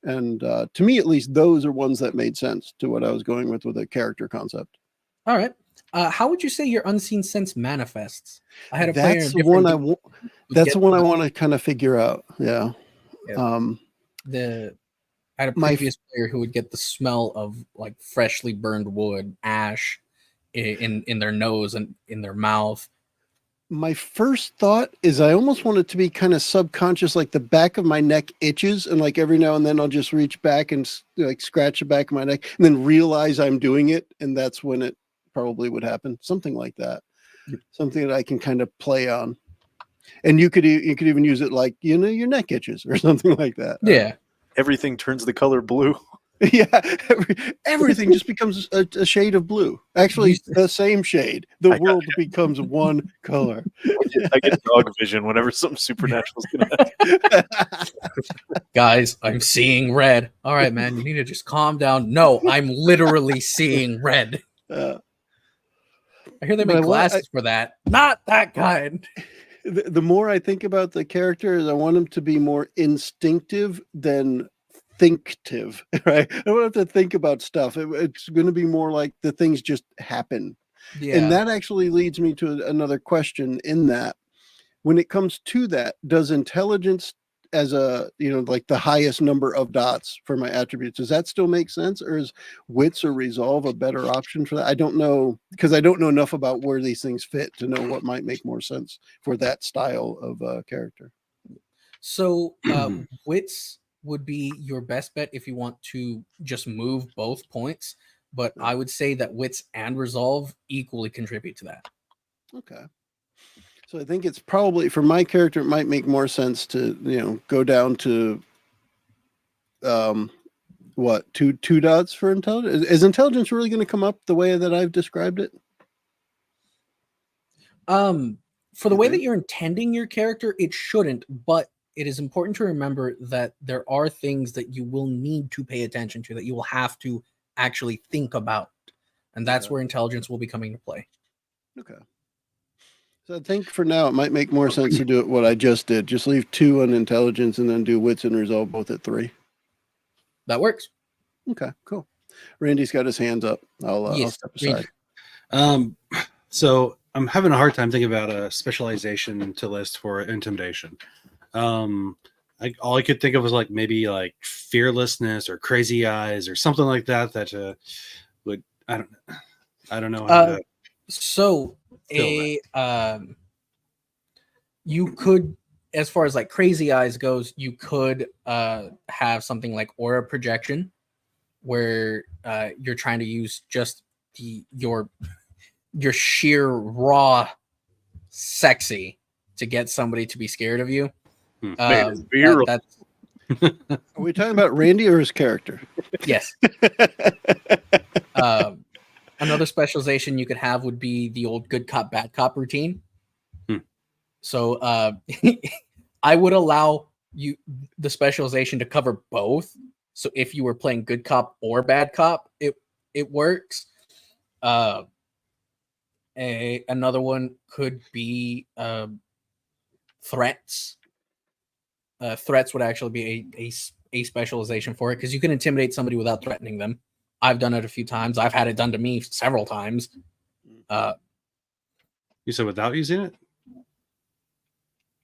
And to me, at least, those are ones that made sense to what I was going with a character concept. All right. How would you say your unseen sense manifests? I had a That's player. the one that's the one I want to kind of figure out. Yeah. I had a previous player who would get the smell of like freshly burned wood, ash in their nose and in their mouth. My first thought is I almost want it to be kind of subconscious, like the back of my neck itches, and like every now and then I'll just reach back and like scratch the back of my neck, and then realize I'm doing it, and that's when it probably would happen. Something like that. Something that I can kind of play on. And you could even use it like, your neck itches or something like that. Yeah. Everything turns the color blue. Yeah, everything just becomes a shade of blue. Actually, the same shade. The world becomes one color. I get dog vision whenever something supernatural is going to happen. Guys, I'm seeing red. All right, man, you need to just calm down. No, I'm literally seeing red. I hear they make glasses for that. Not that kind. The more I think about the characters, I want them to be more instinctive than thinktive, right? I don't have to think about stuff. It's going to be more like the things just happen. Yeah. And that actually leads me to another question in that. When it comes to that, does intelligence as like the highest number of dots for my attributes, does that still make sense? Or is wits or resolve a better option for that? I don't know, because I don't know enough about where these things fit to know what might make more sense for that style of character. So wits would be your best bet if you want to just move both points, but I would say that wits and resolve equally contribute to that. Okay. So I think it's probably, for my character, it might make more sense to, go down to two dots for intelligence. Is intelligence really going to come up the way that I've described it? For the way that you're intending your character, it shouldn't, but it is important to remember that there are things that you will need to pay attention to, that you will have to actually think about. And that's where intelligence will be coming into play. Okay. So I think for now, it might make more sense to do it what I just did. Just leave 2 on intelligence and then do wits and resolve both at 3. That works. Okay, cool. Randy's got his hands up. I'll step aside. So I'm having a hard time thinking about a specialization to list for intimidation. All I could think of was like maybe like fearlessness or crazy eyes or something like that. That would I don't know. How to so you could, as far as like crazy eyes goes, you could have something like aura projection, where you're trying to use just your sheer raw sexy to get somebody to be scared of you. Are we talking about Randy or his character? Yes. Another specialization you could have would be the old good cop, bad cop routine. So I would allow you the specialization to cover both. So if you were playing good cop or bad cop, it works. Another one could be threats. Threats would actually be a specialization for it, because you can intimidate somebody without threatening them. I've done it a few times. I've had it done to me several times. You said without using it?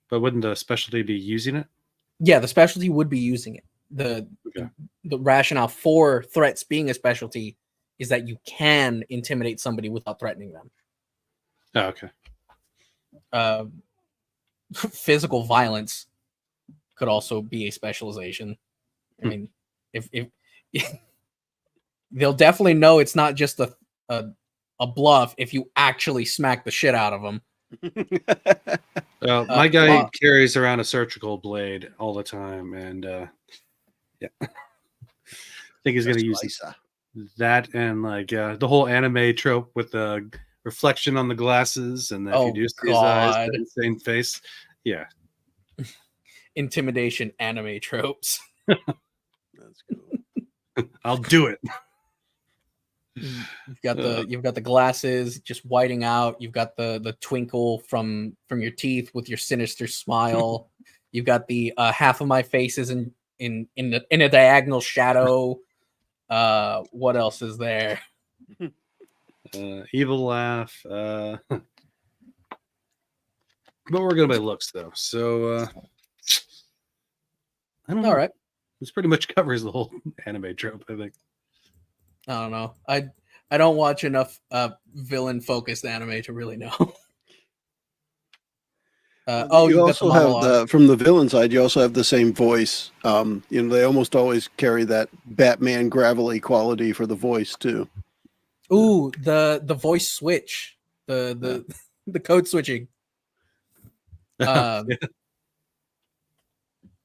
But wouldn't the specialty be using it? Yeah, the specialty would be using it. Okay. The rationale for threats being a specialty is that you can intimidate somebody without threatening them. Oh, okay. Physical violence could also be a specialization. I mean, if they'll definitely know it's not just a bluff if you actually smack the shit out of them. Well, my guy carries around a surgical blade all the time, and yeah, I think he's going to use that and like the whole anime trope with the reflection on the glasses, and if you do see his eyes, the insane face. Yeah, intimidation anime tropes. That's cool. I'll do it. You've got the glasses just whiting out. You've got the twinkle from your teeth with your sinister smile. You've got the half of my face is in a diagonal shadow. What else is there? Evil laugh. But we're good by looks though. So I don't know. All right. This pretty much covers the whole anime trope, I think. I don't know. I don't watch enough villain focused anime to really know. You also have from the villain side. You also have the same voice. They almost always carry that Batman gravelly quality for the voice too. Ooh, the voice switch, the code switching.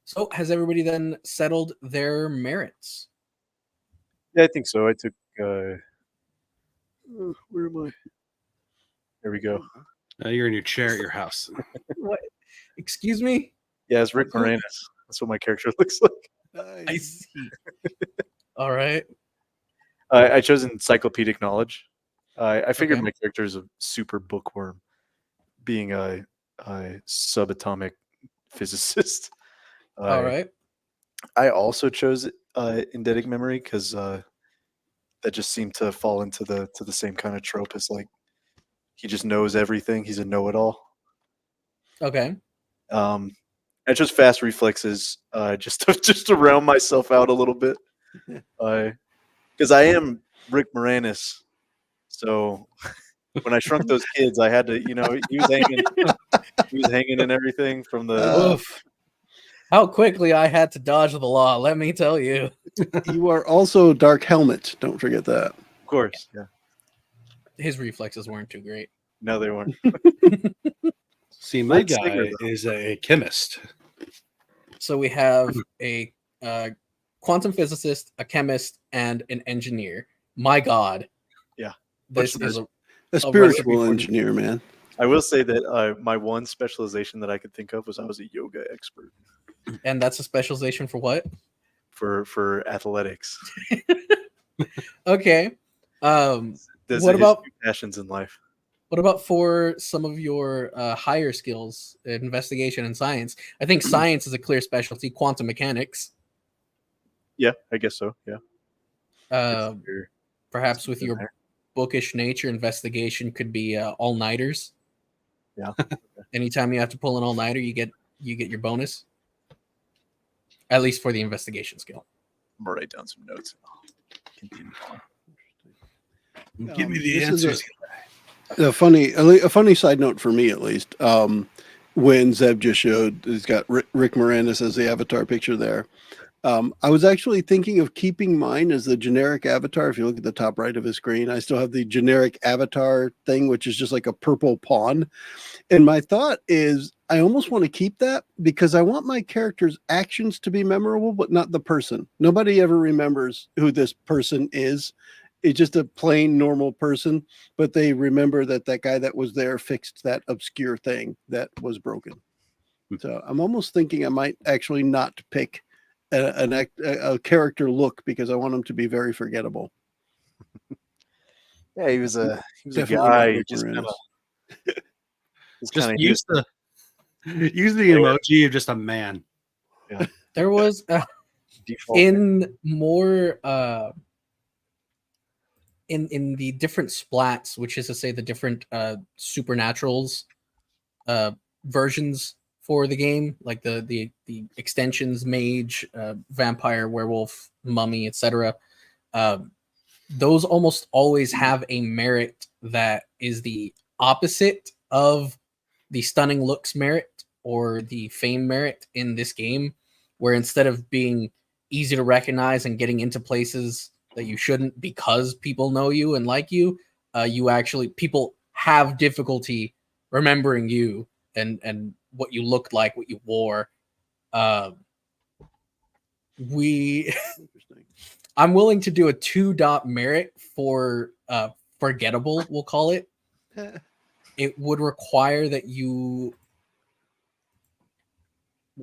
So has everybody then settled their merits? Yeah, I think so. I took. Where am I? There we go. You're in your chair at your house. What? Excuse me? Yeah, it's Rick Moranis. That's what my character looks like. I see. All right. I chose encyclopedic knowledge. I figured my character is a super bookworm, being a subatomic physicist. All right. I also chose eidetic memory because that just seemed to fall into the same kind of trope as like he just knows everything. He's a know-it-all. Okay. I chose fast reflexes just to round myself out a little bit, because I am Rick Moranis. So when I shrunk those kids, I had to, he was hanging and everything from the. How quickly I had to dodge the law, let me tell you. You are also Dark Helmet. Don't forget that. Of course, yeah. His reflexes weren't too great. No, they weren't. See, my guy is a chemist. So we have a quantum physicist, a chemist, and an engineer. My God. Yeah. This is a spiritual engineer, man. I will say that my one specialization that I could think of was I was a yoga expert. And that's a specialization for what? For athletics. Okay. What about passions in life? What about for some of your higher skills, investigation and science? I think science is a clear specialty. Quantum mechanics. Yeah, I guess so. Yeah. Perhaps with your bookish nature, investigation could be all-nighters. Yeah. Anytime you have to pull an all-nighter, you get your bonus. At least for the investigation skill. I'm gonna write down some notes. Give me the answers. A funny side note for me, at least, when Zeb just showed, he's got Rick Moranis as the avatar picture there. I was actually thinking of keeping mine as the generic avatar. If you look at the top right of his screen, I still have the generic avatar thing, which is just like a purple pawn. And my thought is, I almost want to keep that because I want my character's actions to be memorable, but not the person. Nobody ever remembers who this person is. It's just a plain normal person, but they remember that guy that was there fixed that obscure thing that was broken. So I'm almost thinking I might actually not pick a character look because I want him to be very forgettable. Yeah, he was a guy. He just use the emoji of just a man. Yeah. There was in more in the different splats, which is to say the different supernaturals versions for the game, like the extensions, mage, vampire, werewolf, mummy, etc. Those almost always have a merit that is the opposite of the stunning looks merit or the fame merit in this game, where instead of being easy to recognize and getting into places that you shouldn't because people know you and like you, people have difficulty remembering you and what you looked like, what you wore. I'm willing to do a 2-dot merit for forgettable, we'll call it. It would require that you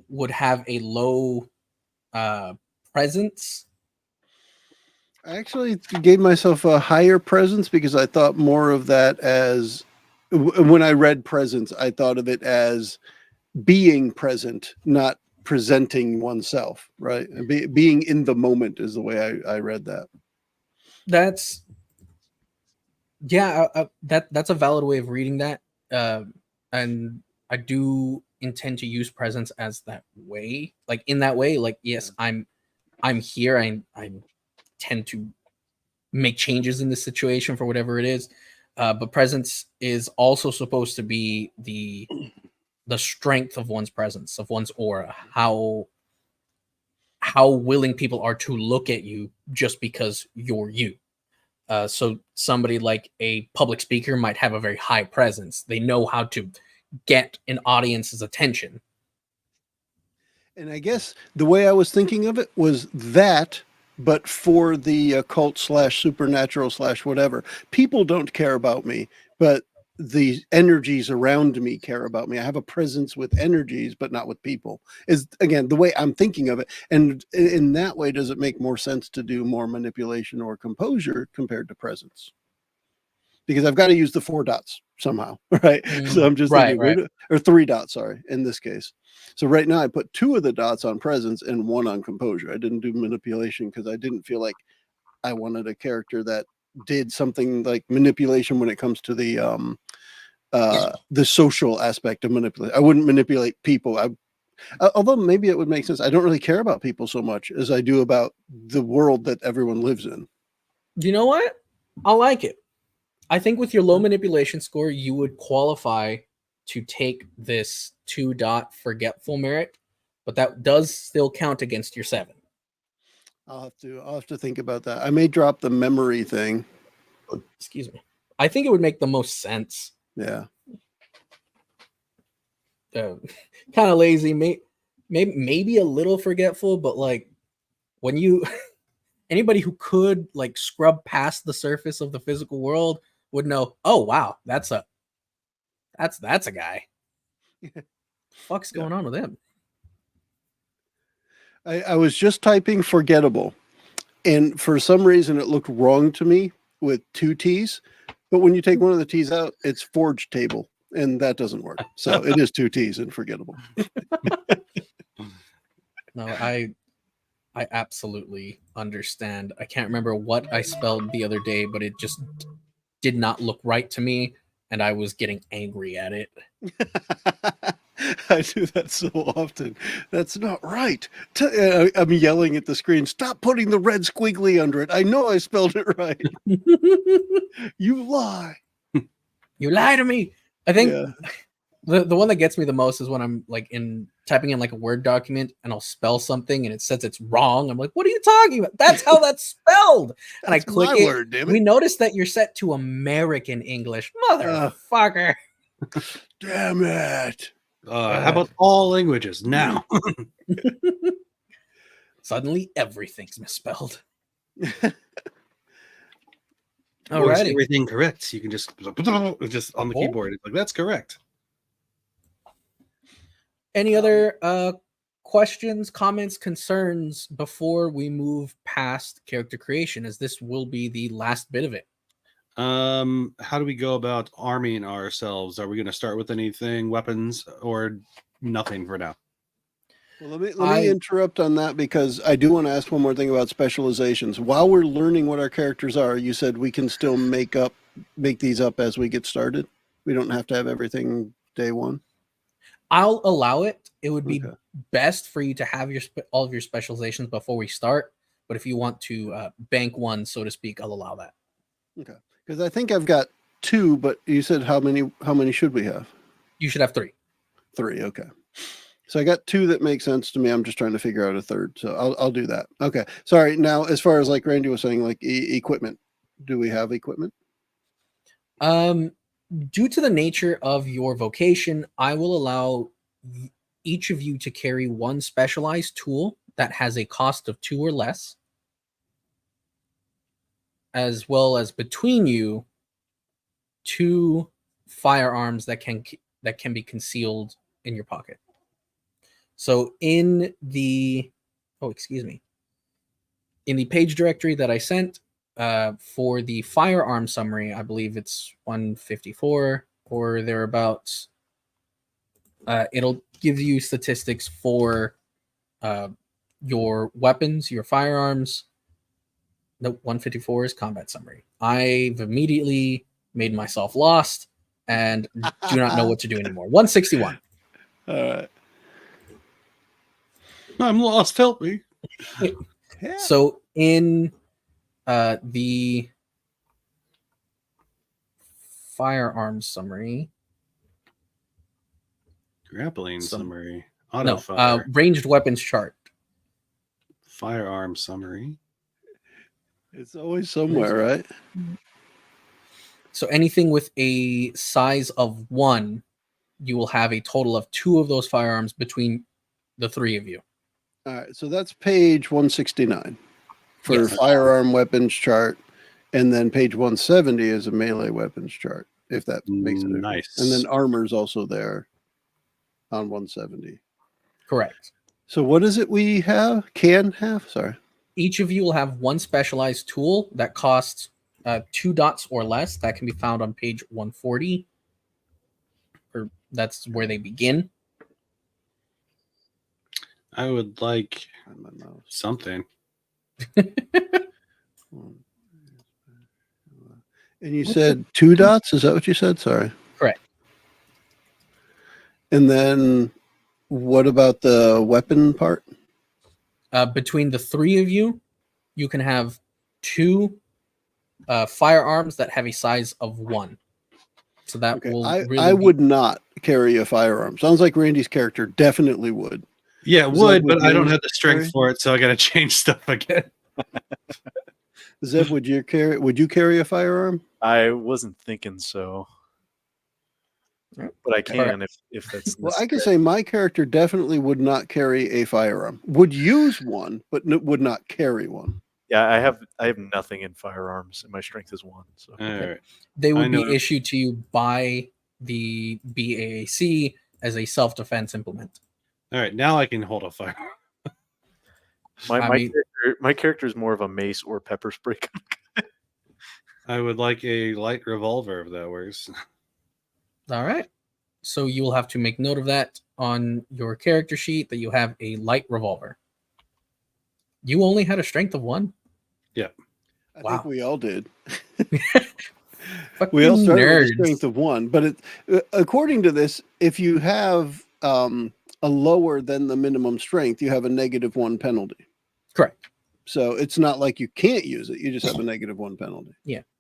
would have a low presence. I actually gave myself a higher presence because I thought more of that as when I read presence, I thought of it as being present, not presenting oneself, right? Being in the moment is the way I read that. That's that's a valid way of reading that. And I do intend to use presence as that way, like in that way. Like, yes, I'm here. I tend to make changes in this situation for whatever it is. But presence is also supposed to be the strength of one's presence, of one's aura, how willing people are to look at you just because you're you. So somebody like a public speaker might have a very high presence. They know how to get an audience's attention. And I guess the way I was thinking of it was that, but for the occult / supernatural / whatever. People don't care about me, but the energies around me care about me. I have a presence with energies, but not with people, is again the way I'm thinking of it. And in that way, does it make more sense to do more manipulation or composure compared to presence? Because I've got to use the 4 dots somehow, right? So I'm just thinking, or 3 dots, sorry, in this case. So right now I put 2 of the dots on presence and 1 on composure. I didn't do manipulation because I didn't feel like I wanted a character that did something like manipulation when it comes to the social aspect of manipulation. I wouldn't manipulate people. Although maybe it would make sense. I don't really care about people so much as I do about the world that everyone lives in. You know what? I like it. I think with your low manipulation score, you would qualify to take this 2-dot forgetful merit, but that does still count against your 7. I'll have to think about that. I may drop the memory thing. Excuse me. I think it would make the most sense. Yeah. Kind of lazy, maybe a little forgetful, but like when you anybody who could like scrub past the surface of the physical world would know, oh wow, that's a guy. Fuck's going on with him? I was just typing forgettable, and for some reason it looked wrong to me with 2 T's. But when you take one of the T's out, it's forge table, and that doesn't work. So it is 2 T's and forgettable. No, I absolutely understand. I can't remember what I spelled the other day, but it just did not look right to me, and I was getting angry at it. I do that so often. That's not right. I'm yelling at the screen, stop putting the red squiggly under it. I know I spelled it right. You lie. You lie to me. I think the one that gets me the most is when I'm like typing in like a Word document and I'll spell something and it says it's wrong. I'm like, what are you talking about? That's how that's spelled. And I click it. Word, damn it. We noticed that you're set to American English. Motherfucker. Damn it. How about all languages now? Suddenly everything's misspelled. Alrighty. Everything correct. You can just on the keyboard. It's like, that's correct. Any other questions, comments, concerns before we move past character creation, as this will be the last bit of it? How do we go about arming ourselves? Are we going to start with anything, weapons, or nothing for now? Well, let me interrupt on that because I do want to ask one more thing about specializations. While we're learning what our characters are, you said we can still make these up as we get started. We don't have to have everything day one. I'll allow it. It would be Okay. best for you to have all of your specializations before we start. But if you want to bank one, so to speak, I'll allow that. Okay. Because I think I've got 2, but you said how many should we have? You should have 3. 3. Okay. So I got 2 that make sense to me. I'm just trying to figure out a third. So I'll do that. Okay. Sorry. Now, as far as like Randy was saying, like equipment, do we have equipment? Due to the nature of your vocation, I will allow each of you to carry one specialized tool that has a cost of 2 or less, as well as between you 2 firearms that can be concealed in your pocket. So in the in the page directory that I sent for the firearm summary, I believe it's 154 or thereabouts. It'll give you statistics for your weapons, your firearms. No, 154 is combat summary. I've immediately made myself lost and do not know what to do anymore. 161. All right. I'm lost. Help me. Yeah. So in the firearms summary, Grappling Some- summary. Auto no, fire. ranged weapons chart. Firearm summary. It's always somewhere, right? So anything with a size of 1, you will have a total of 2 of those firearms between the 3 of you. All right. So that's page 169 for Yes. firearm weapons chart. And then page 170 is a melee weapons chart, if that makes it. Nice. And then armor's also there on 170. Correct. So what is it we can have? Sorry. Each of you will have one specialized tool that costs 2 dots or less. That can be found on page 140. Or that's where they begin. I would like On my mouse. something. And you said 2 dots? Is that what you said? Sorry. Correct. And then what about the weapon part? Between the 3 of you, you can have 2 firearms that have a size of 1. So that Okay. will I really would not carry a firearm. Sounds like Randy's character definitely would. Yeah, it Zeb would, would but I don't maybe have the strength carry? for it, so I got to change stuff again. Zeb, would you carry a firearm? I wasn't thinking so, but I can if that's Well, I can necessary. say my character definitely would not carry a firearm. Would use one, but would not carry one. Yeah, I have nothing in firearms, and my strength is 1. So All right. they I would be know. issued to you by the BAAC as a self-defense implement. All right. Now I can hold a fire. my character is more of a mace or pepper spray. I would like a light revolver if that works. All right. So you will have to make note of that on your character sheet that you have a light revolver. You only had a strength of 1? I Wow. think we all did. Fucking We all started with a nerds. strength of 1, but according to this, if you have a lower than the minimum strength, you have a -1 penalty. Correct. So it's not like you can't use it; you just have a -1 penalty.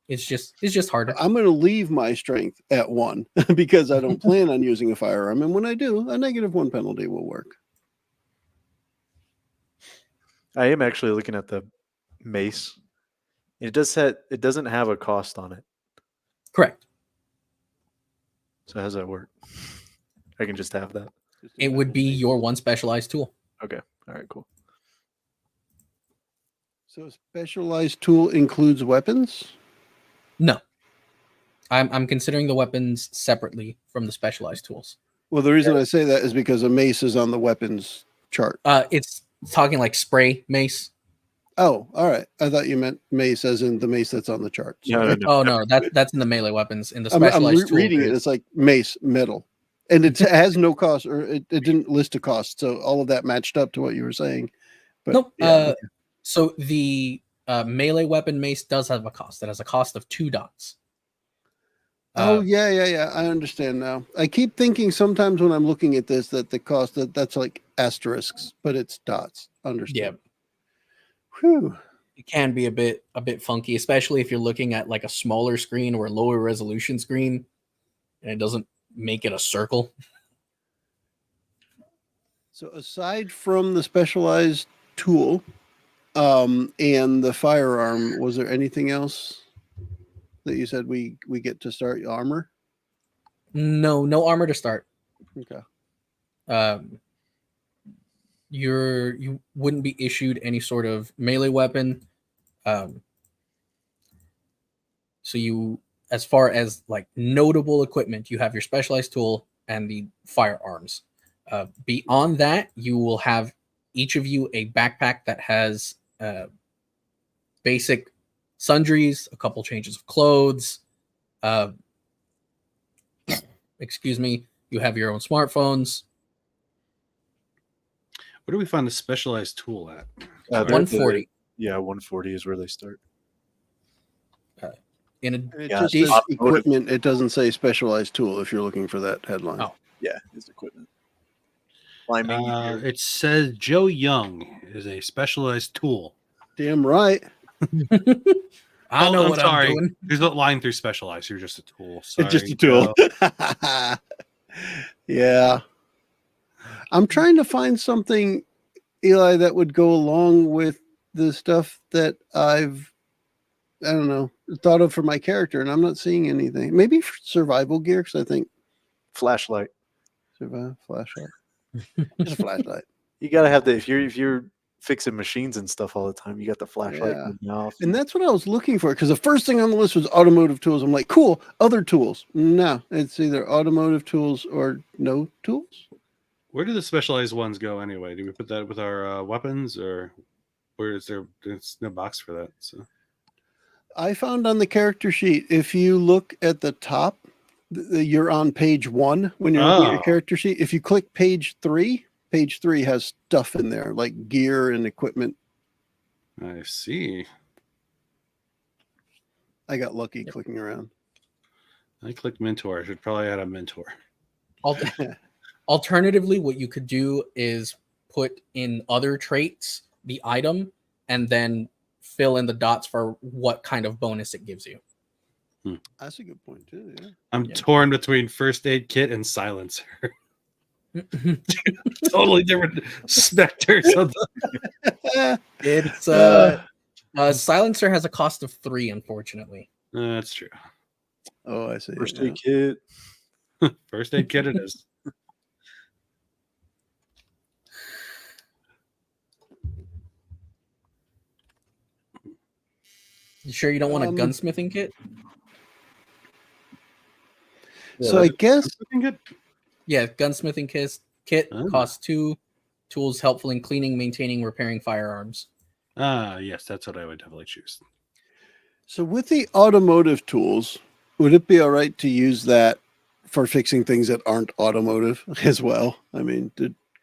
It's just harder. I'm going to leave my strength at 1 because I don't plan on using a firearm, and when I do, a -1 penalty will work. I am actually looking at the mace. It doesn't have a cost on it. Correct. So how does that work? I can just have that. It would be your one specialized tool. Okay. All right. Cool. So a specialized tool includes weapons? No. I'm considering the weapons separately from the specialized tools. Well, the reason I say that is because a mace is on the weapons chart. It's talking like spray mace. Oh, all right. I thought you meant mace as in the mace that's on the chart. No. Oh no, that's in the melee weapons. In the I'm specialized tool, reading it. It's like mace metal, and it has no cost, or it didn't list a cost. So all of that matched up to what you were saying. But Nope. yeah, So the melee weapon mace does have a cost. It has a cost of 2 dots. Oh yeah. I understand now. I keep thinking sometimes when I'm looking at this that the cost that's like asterisks, but it's dots. Yeah, Understood. Whew. it can be a bit funky, especially if you're looking at like a smaller screen or a lower resolution screen, and it doesn't make it a circle. So aside from the specialized tool and the firearm, was there anything else that you said we get to start armor? No armor to start. Okay. You wouldn't be issued any sort of melee weapon. So you, as far as like notable equipment, you have your specialized tool and the firearms. Beyond that, you will have each of you a backpack that has basic sundries, a couple changes of clothes. Excuse me. You have your own smartphones. Where do we find the specialized tool at? 140. Yeah, 140 is where they start. In It Yeah, just it's says automotive. equipment. It doesn't say specialized tool if you're looking for that headline. Oh. Yeah, it's equipment. Climbing gear. It says Joe Young is a specialized tool. Damn right. I know I'm what sorry. I'm doing. There's no line through specialized. You're just a tool. Sorry, It's just a tool. Joe. Yeah. I'm trying to find something, Eli, that would go along with the stuff that I don't know, thought of for my character, and I'm not seeing anything. Maybe survival gear, because I think Flashlight. survival flashlight. Just a flashlight. You gotta have the if you're fixing machines and stuff all the time, you got the flashlight Yeah. in your mouth. And that's what I was looking for, because the first thing on the list was automotive tools. I'm like, cool, other tools. No, it's either automotive tools or no tools. Where do the specialized ones go anyway? Do we put that with our weapons, or where is there? There's no box for that. So I found on the character sheet, if you look at the top, you're on page 1 when you're looking at your Oh. character sheet. If you click page 3 has stuff in there like gear and equipment. I see. I got lucky clicking around. I clicked mentor. I should probably add a mentor. Alternatively, what you could do is put in other traits the item and then fill in the dots for what kind of bonus it gives you. That's a good point too. Yeah. I'm Yeah. torn between first aid kit and silencer. Totally different specters. It's silencer has a cost of 3, unfortunately. That's true. Oh, I see. First Yeah. aid kit. First aid kit it is. You sure you don't want a gunsmithing kit? So I guess Yeah, gunsmithing kit Oh. costs 2. Tools helpful in cleaning, maintaining, repairing firearms. Yes, that's what I would definitely choose. so. With the automotive tools, would it be all right to use that for fixing things that aren't automotive as well? I mean,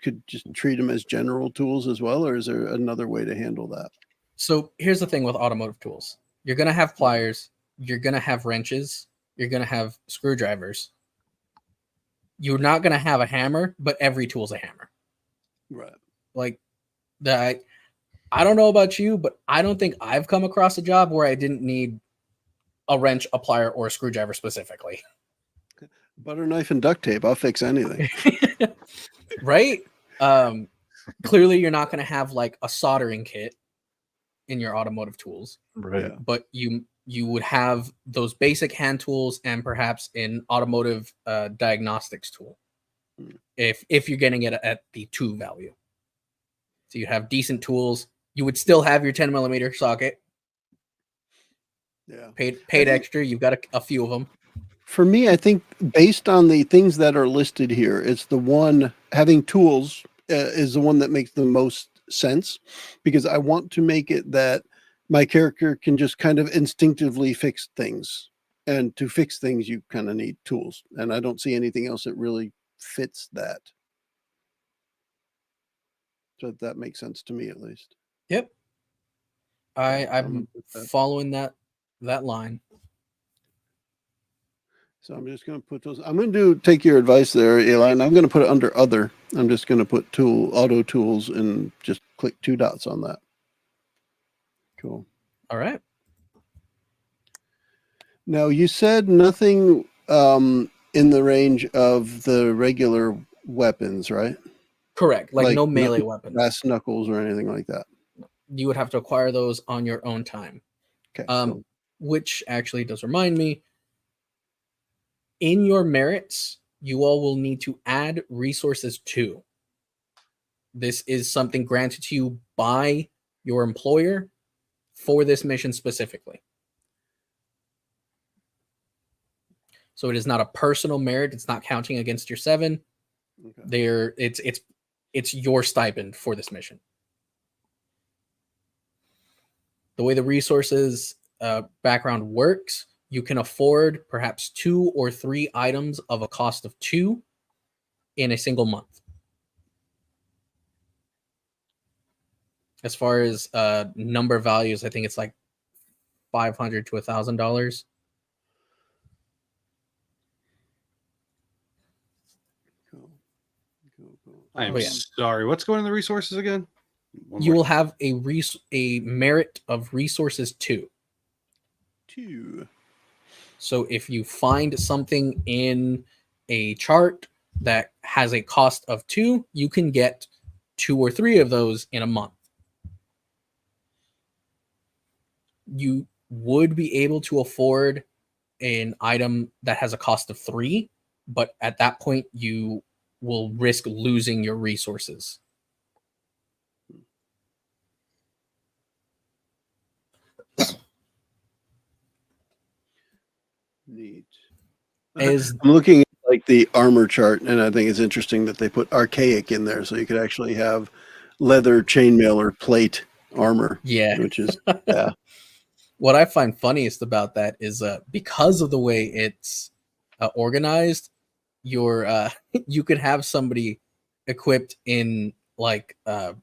could just treat them as general tools as well, or is there another way to handle that? So here's the thing with automotive tools. You're going to have pliers. You're going to have wrenches. You're going to have screwdrivers. You're not going to have a hammer, but every tool's a hammer. Right. Like that. I don't know about you, but I don't think I've come across a job where I didn't need a wrench, a plier, or a screwdriver specifically. Butter knife and duct tape. I'll fix anything. Right? Clearly, you're not going to have like a soldering kit in your automotive tools, Right. Yeah. but you would have those basic hand tools and perhaps an automotive diagnostics tool if you're getting it at the 2 value. So you have decent tools. You would still have your 10mm socket. Yeah. Paid think- extra. You've got a few of them. For me, I think based on the things that are listed here, it's the one having tools is the one that makes the most sense, because I want to make it that my character can just kind of instinctively fix things. And to fix things, you kind of need tools. And I don't see anything else that really fits that. So that makes sense to me, at least. Yep. I'm with that. following that line. So I'm just going to put those. I'm going to take your advice there, Eli, and I'm going to put it under other. I'm just going to put auto tools and just click 2 dots on that. Cool. All right. Now you said nothing in the range of the regular weapons, right? Correct. Like no melee no weapons. brass knuckles or anything like that. You would have to acquire those on your own time. Okay. Cool. Which actually does remind me, in your merits, you all will need to add resources 2. This is something granted to you by your employer for this mission specifically. So it is not a personal merit. It's not counting against your 7. Okay. It's your stipend for this mission. The way the resources background works, you can afford perhaps 2 or 3 items of a cost of 2 in a single month. As far as number values, I think it's like $500 to $1,000. I'm sorry. What's going in the resources again? You will have a merit of resources 2. 2. So if you find something in a chart that has a cost of 2, you can get 2 or 3 of those in a month. You would be able to afford an item that has a cost of 3, but at that point you will risk losing your resources. Neat. I'm looking at like the armor chart, and I think it's interesting that they put archaic in there, so you could actually have leather, chainmail, or plate armor. Yeah, which is yeah. What I find funniest about that is because of the way it's organized, you could have somebody equipped in like a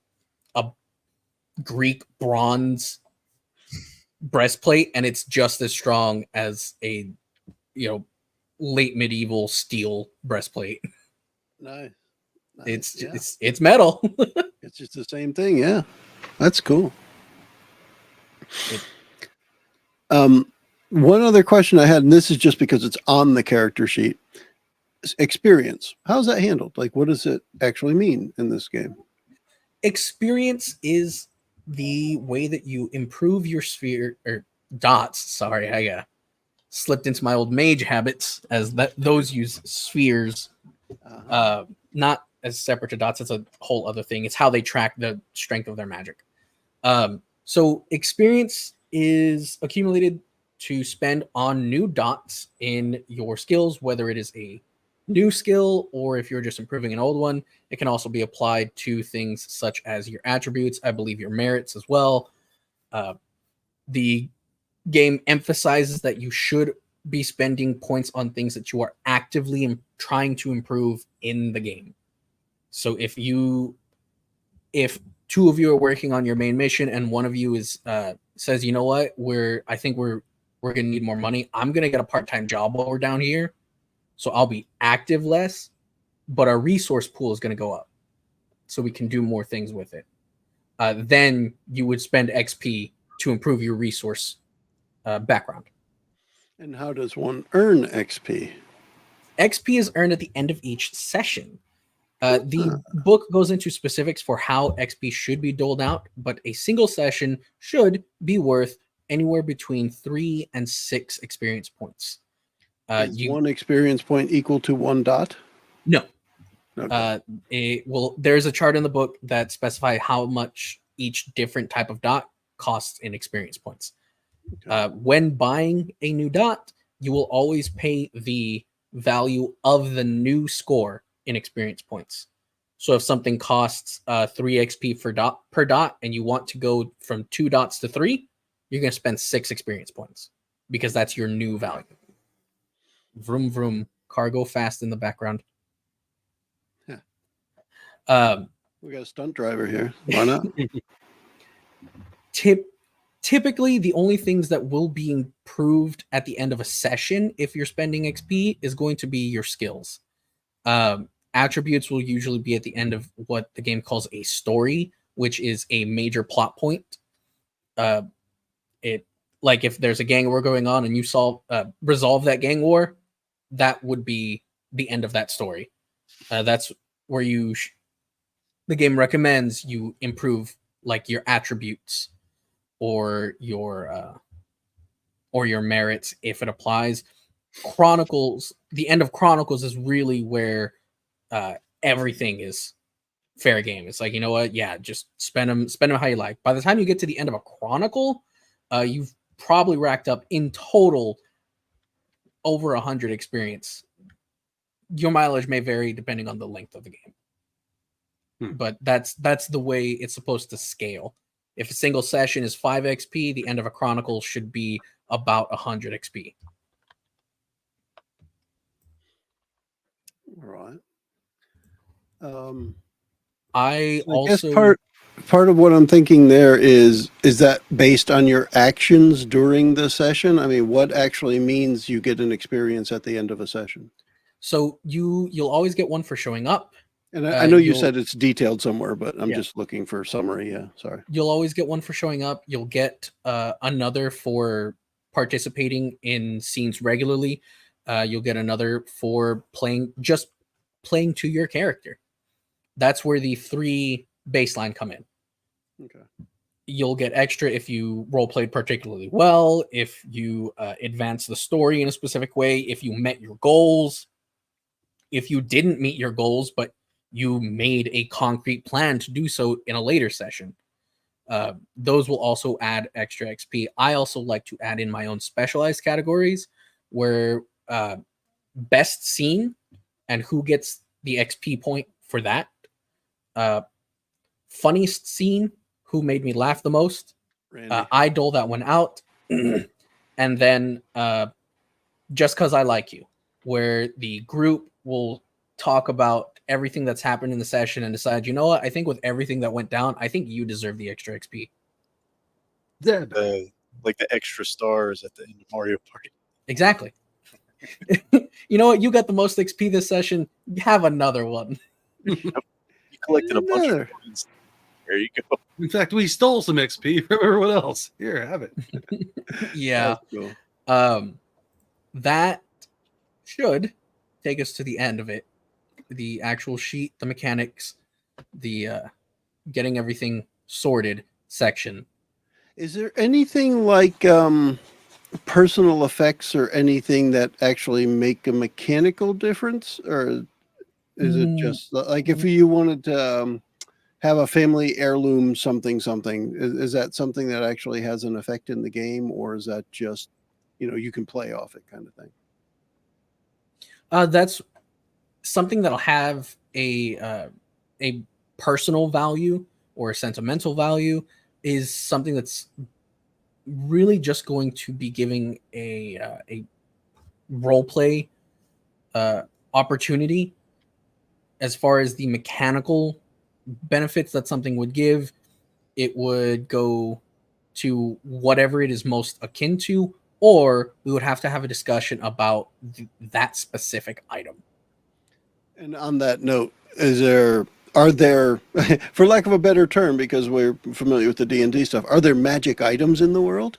Greek bronze breastplate, and it's just as strong as a late medieval steel breastplate. Nice. It's metal. It's just the same thing. Yeah, that's cool. One other question I had, and this is just because it's on the character sheet. Experience. How's that handled? Like, what does it actually mean in this game? Experience is the way that you improve your sphere or dots. Sorry, I slipped into my old mage habits as those use spheres, not as separate to dots. It's a whole other thing. It's how they track the strength of their magic. So experience is accumulated to spend on new dots in your skills, whether it is a new skill or if you're just improving an old one. It can also be applied to things such as your attributes, I believe your merits as well. The game emphasizes that you should be spending points on things that you are actively trying to improve in the game. So if 2 of you are working on your main mission and one of you is says, you know what, I think we're gonna need more money. I'm gonna get a part-time job while we're down here, so I'll be active less, but our resource pool is gonna go up, so we can do more things with it. Then you would spend XP to improve your resource background. And how does one earn XP? XP is earned at the end of each session. The book goes into specifics for how XP should be doled out, but a single session should be worth anywhere between 3 and 6 experience points. Is 1 experience point equal to 1 dot? No. Okay. There's a chart in the book that specifies how much each different type of dot costs in experience points. Okay. When buying a new dot, you will always pay the value of the new score in experience points. So if something costs 3 XP per dot and you want to go from 2 dots to 3, you're going to spend 6 experience points because that's your new value. Vroom, vroom. Car go fast in the background. Yeah. We got a stunt driver here. Why not? typically the only things that will be improved at the end of a session if you're spending XP is going to be your skills. Attributes will usually be at the end of what the game calls a story, which is a major plot point. It like if there's a gang war going on and you resolve that gang war, that would be the end of that story. That's where the game recommends you improve like your attributes or your merits if it applies. Chronicles, the end of Chronicles is really where everything is fair game. It's like, you know what? Yeah, just spend them how you like. By the time you get to the end of a Chronicle, you've probably racked up in total over 100 experience. Your mileage may vary depending on the length of the game. But that's the way it's supposed to scale. If a single session is 5 XP, the end of a Chronicle should be about 100 XP. All right. I guess also part of what I'm thinking there is that based on your actions during the session? I mean, what actually means you get an experience at the end of a session? So you'll always get one for showing up. And I know you said it's detailed somewhere, but I'm just looking for summary. Yeah, sorry. You'll always get one for showing up. You'll get another for participating in scenes regularly. You'll get another for playing to your character. That's where the 3 baseline come in. Okay. You'll get extra if you role played particularly well, if you advance the story in a specific way, if you met your goals, if you didn't meet your goals, but you made a concrete plan to do so in a later session. Those will also add extra XP. I also like to add in my own specialized categories where best scene and who gets the XP point for that. Funniest scene, who made me laugh the most. I dole that one out. And then just because I like you, where the group will talk about everything that's happened in the session and decide, you know what, I think with everything that went down, I think you deserve the extra XP. Like the extra stars at the end of Mario Party. Exactly. You know what, you got the most XP this session, have another one. You collected a bunch of coins. There you go. In fact, we stole some XP from everyone else. Here, have it. Yeah. Cool. That should take us to the end of it. The actual sheet, the mechanics, the getting everything sorted section. Is there anything like personal effects or anything that actually make a mechanical difference? Or is it just like if you wanted to have a family heirloom something, is that something that actually has an effect in the game? Or is that just, you can play off it kind of thing? That's something that'll have a personal value or a sentimental value, is something that's really just going to be giving a role play opportunity. As far as the mechanical benefits that something would give, it would go to whatever it is most akin to, or we would have to have a discussion about that specific item. And on that note, are there, for lack of a better term, because we're familiar with the D&D stuff, are there magic items in the world?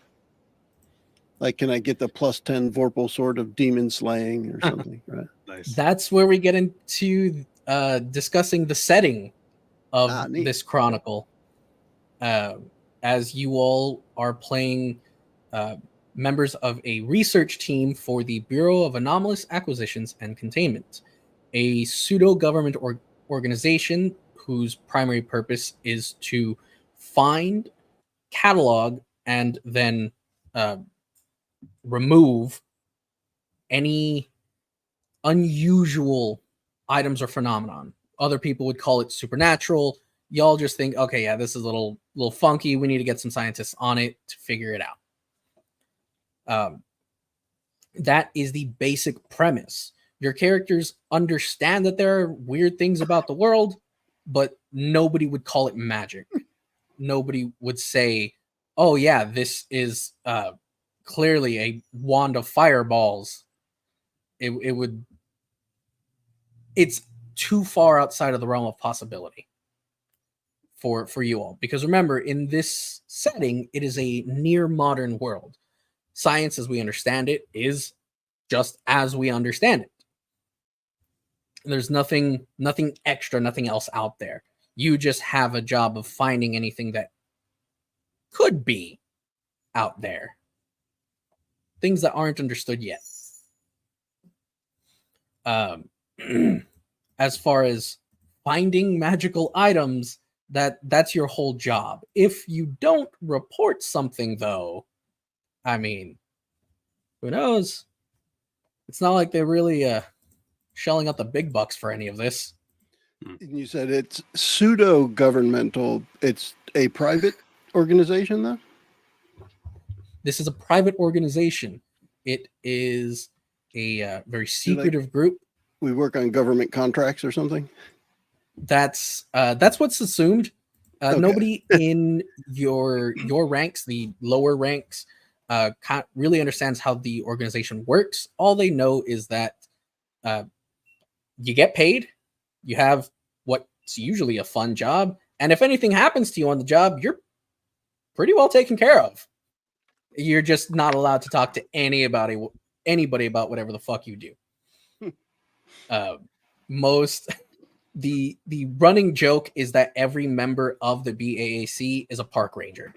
Like, can I get the +10 Vorpal Sword of Demon Slaying or something? Right. Nice. That's where we get into discussing the setting of this chronicle. As you all are playing members of a research team for the Bureau of Anomalous Acquisitions and Containment, a pseudo-government organization whose primary purpose is to find, catalog, and then remove any unusual items or phenomenon. Other people would call it supernatural. Y'all just think, okay, yeah, this is a little funky. We need to get some scientists on it to figure it out. That is the basic premise. Your characters understand that there are weird things about the world, but nobody would call it magic. Nobody would say oh yeah, this is clearly a wand of fireballs. It's too far outside of the realm of possibility for you all, because remember, in this setting, it is a near modern world. Science as we understand it is just as we understand it. There's nothing extra, nothing else out there. You just have a job of finding anything that could be out there, things that aren't understood yet. As far as finding magical items, that's your whole job. If you don't report something, though, I mean, who knows? It's not like they're really shelling out the big bucks for any of this. And you said it's pseudo-governmental. It's a private organization, though? This is a private organization. It is a very secretive group. We work on government contracts or something? That's what's assumed. Okay. Nobody in your ranks, the lower ranks, really understands how the organization works. All they know is that you get paid, you have what's usually a fun job, and if anything happens to you on the job, you're pretty well taken care of. You're just not allowed to talk to anybody about whatever the fuck you do. The running joke is that every member of the BAAC is a park ranger,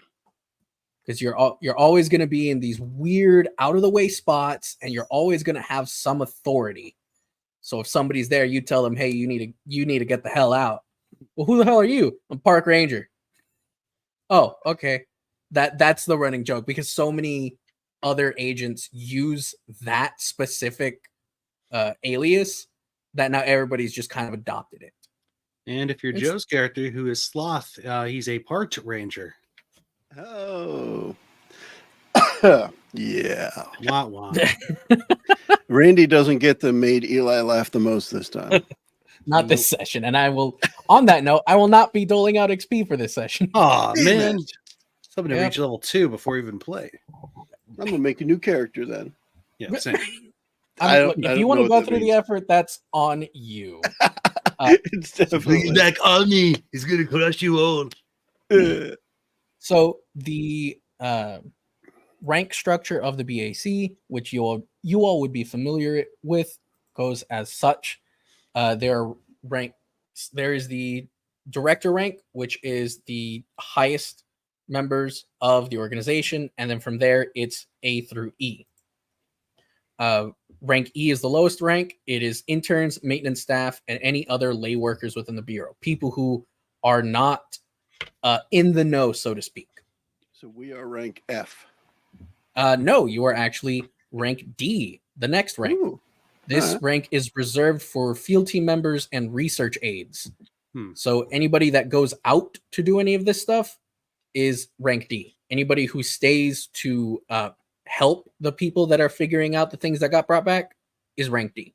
because you're always going to be in these weird out of the way spots, and you're always going to have some authority. So if somebody's there, you tell them, "Hey, you need to get the hell out." Well, who the hell are you? I'm park ranger. Oh, okay. That's the running joke, because so many other agents use that specific alias that now everybody's just kind of adopted it. And if you're Joe's character, who is Sloth, he's a part ranger. Oh. Yeah. Wah, wah. Randy doesn't get the made Eli laugh the most this time. Not this session. And I will, on that note, I will not be doling out XP for this session. Oh, man. it. Somebody to reach level 2 before we even play. I'm going to make a new character then. Yeah, same. If you want to go through the effort, that's on you. It's definitely back on me. He's going to crush you all. So the rank structure of the BAC, which you all would be familiar with, goes as such. There are ranks. There is the director rank, which is the highest members of the organization, and then from there it's A through E. Rank E is the lowest rank. It is interns, maintenance staff, and any other lay workers within the bureau, people who are not in the know, so to speak. So we are rank F. No, you are actually rank D, the next rank. Ooh. This rank is reserved for field team members and research aides. So anybody that goes out to do any of this stuff is rank D. Anybody who stays to help the people that are figuring out the things that got brought back is rank D.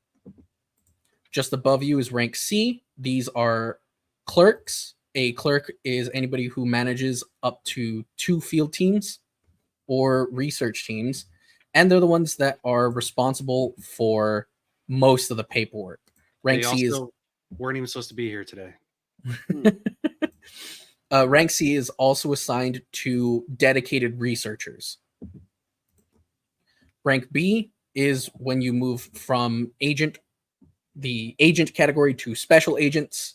Just above you is rank C. These are clerks. A clerk is anybody who manages up to 2 field teams or research teams, and they're the ones that are responsible for most of the paperwork. Rank C weren't even supposed to be here today. Rank C is also assigned to dedicated researchers. Rank B is when you move from the agent category to special agents.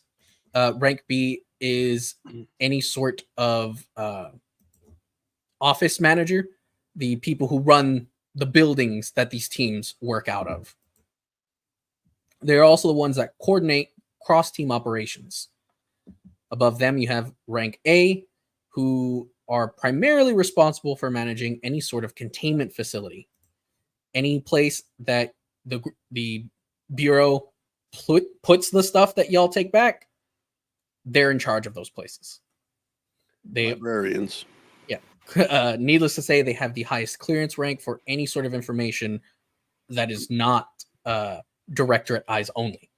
Rank B is any sort of office manager, the people who run the buildings that these teams work out of. They're also the ones that coordinate cross-team operations. Above them, you have rank A, who are primarily responsible for managing any sort of containment facility. Any place that the Bureau puts the stuff that y'all take back, they're in charge of those places. Librarians. Yeah. Needless to say, they have the highest clearance rank for any sort of information that is not Directorate eyes only.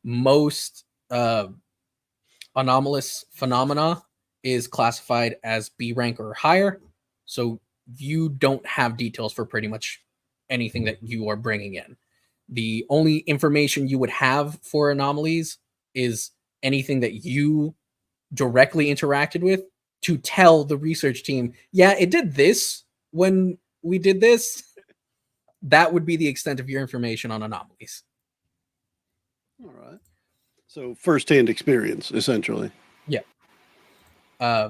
Most anomalous phenomena is classified as B rank or higher. So you don't have details for pretty much anything that you are bringing in. The only information you would have for anomalies is anything that you directly interacted with to tell the research team, yeah, it did this when we did this. That would be the extent of your information on anomalies. All right. So firsthand experience, essentially. Yeah. Yeah.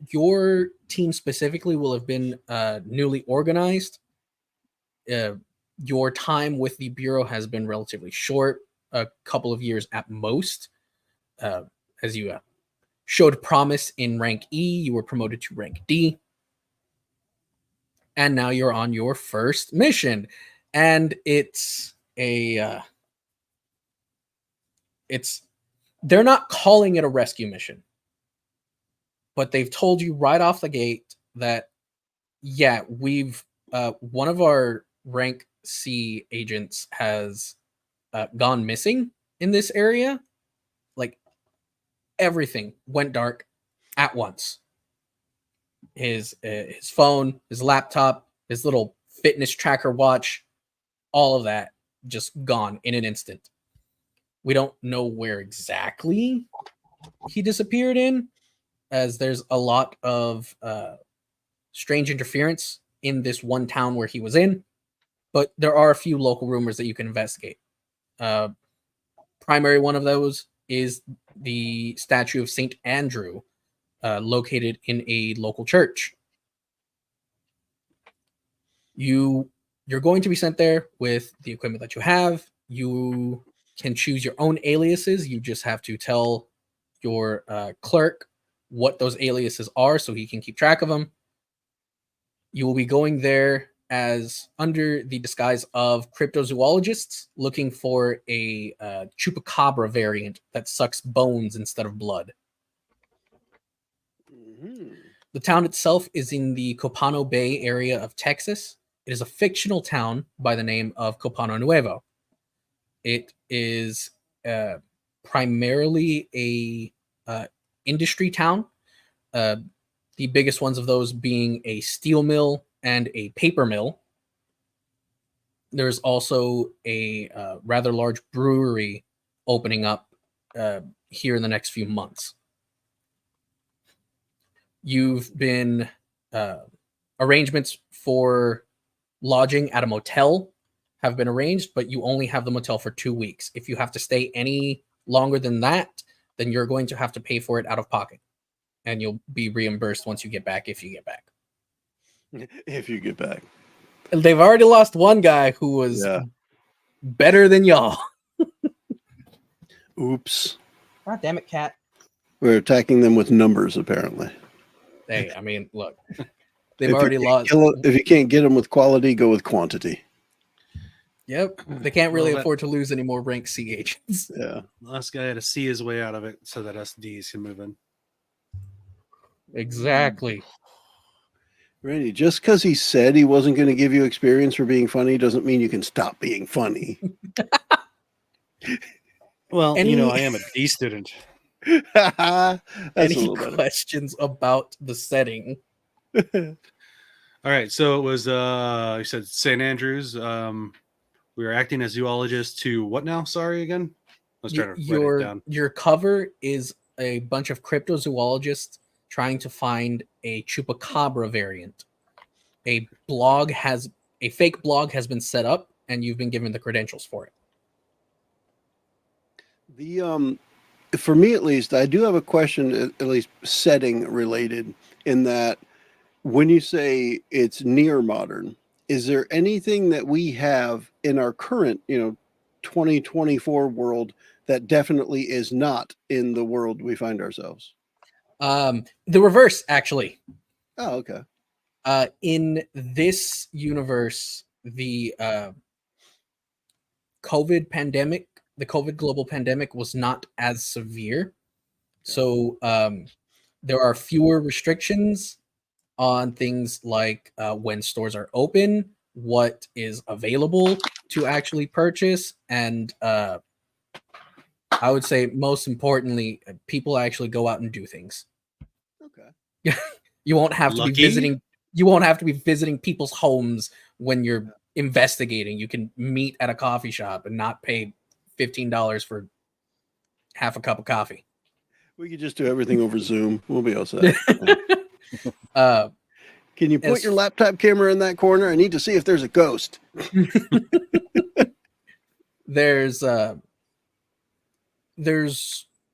Your team specifically will have been newly organized. Your time with the Bureau has been relatively short, a couple of years at most. As you showed promise in rank E, you were promoted to rank D. And now you're on your first mission. And it's they're not calling it a rescue mission, but they've told you right off the gate that, yeah, we've one of our rank C agents has gone missing in this area. Like, everything went dark at once. His phone, his laptop, his little fitness tracker watch, all of that just gone in an instant. We don't know where exactly he disappeared in, as there's a lot of strange interference in this one town where he was in, but there are a few local rumors that you can investigate. Primary one of those is the statue of Saint Andrew, located in a local church. You're going to be sent there with the equipment that you have. You can choose your own aliases. You just have to tell your clerk what those aliases are so he can keep track of them. You will be going there as under the disguise of cryptozoologists looking for a chupacabra variant that sucks bones instead of blood. Mm-hmm. The town itself is in the Copano Bay area of Texas. It is a fictional town by the name of Copano Nuevo. It is primarily a industry town. The biggest ones of those being a steel mill and a paper mill. There's also a rather large brewery opening up here in the next few months. You've been arrangements for lodging at a motel have been arranged, but you only have the motel for 2 weeks. If you have to stay any longer than that, then you're going to have to pay for it out of pocket, and you'll be reimbursed once you get back, if you get back. If you get back. They've already lost one guy who was better than y'all. Oops. God damn it, Cat. We're attacking them with numbers, apparently. Hey, I mean, look. They've already lost. If you can't get them with quality, go with quantity. Yep. They can't really afford to lose any more rank C agents. Yeah. Last guy had to see his way out of it so that us Ds can move in. Exactly. Randy, just because he said he wasn't going to give you experience for being funny doesn't mean you can stop being funny. Well, I am a D student. Any questions about the setting? All right, so it was you said St. Andrews. We were acting as zoologists to what now? Sorry again. I was trying to write it down. Your cover is a bunch of cryptozoologists trying to find a chupacabra variant. A fake blog has been set up, and you've been given the credentials for it. For me at least, I do have a question, at least setting related, in that when you say it's near modern, is there anything that we have in our current, 2024 world that definitely is not in the world we find ourselves? The reverse, actually. Oh, okay. In this universe, the COVID global pandemic was not as severe. So there are fewer restrictions on things like when stores are open, what is available to actually purchase, and I would say most importantly, people actually go out and do things. Okay. You won't have to Lucky? be visiting. You won't have to be visiting people's homes when you're investigating. You can meet at a coffee shop and not pay $15 for half a cup of coffee. We could just do everything over Zoom. We'll be all set. Can you point As- your laptop camera in that corner? I need to see if there's a ghost. there's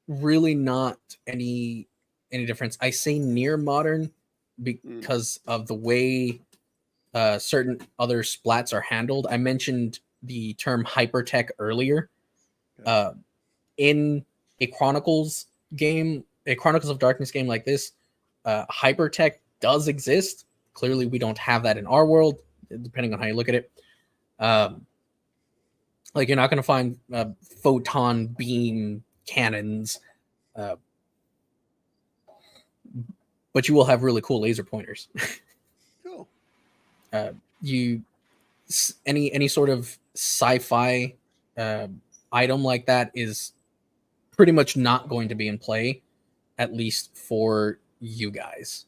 really not any difference. I say near modern because of the way certain other splats are handled. I mentioned the term hypertech earlier. In a Chronicles game, a Chronicles of Darkness game like this, hypertech does exist. Clearly, we don't have that in our world, depending on how you look at it. Like, you're not going to find photon beam cannons, but you will have really cool laser pointers. Cool. Any sort of sci-fi item like that is pretty much not going to be in play, at least for you guys.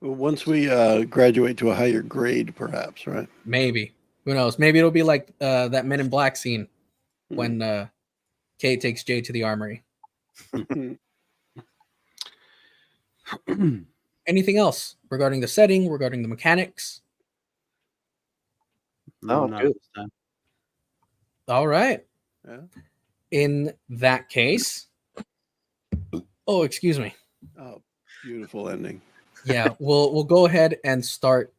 Well, once we graduate to a higher grade, perhaps, right? Maybe. Who knows? Maybe it'll be like that Men in Black scene when Kay takes Jay to the armory. Anything else regarding the setting, regarding the mechanics? No, Not good. this time. All right. Yeah. In that case, oh, excuse me. Oh, beautiful ending. Yeah, we'll go ahead and start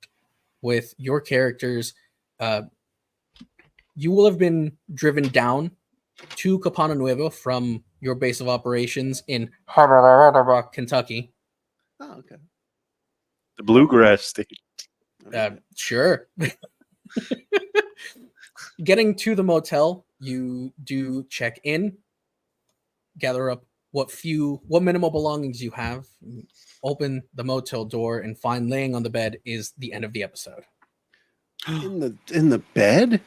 with your characters. You will have been driven down to Capana Nueva from your base of operations in Kentucky. Oh, okay. The bluegrass state. Sure. Getting to the motel, you do check in, gather up what minimal belongings you have, open the motel door, and find laying on the bed is the end of the episode. In the bed?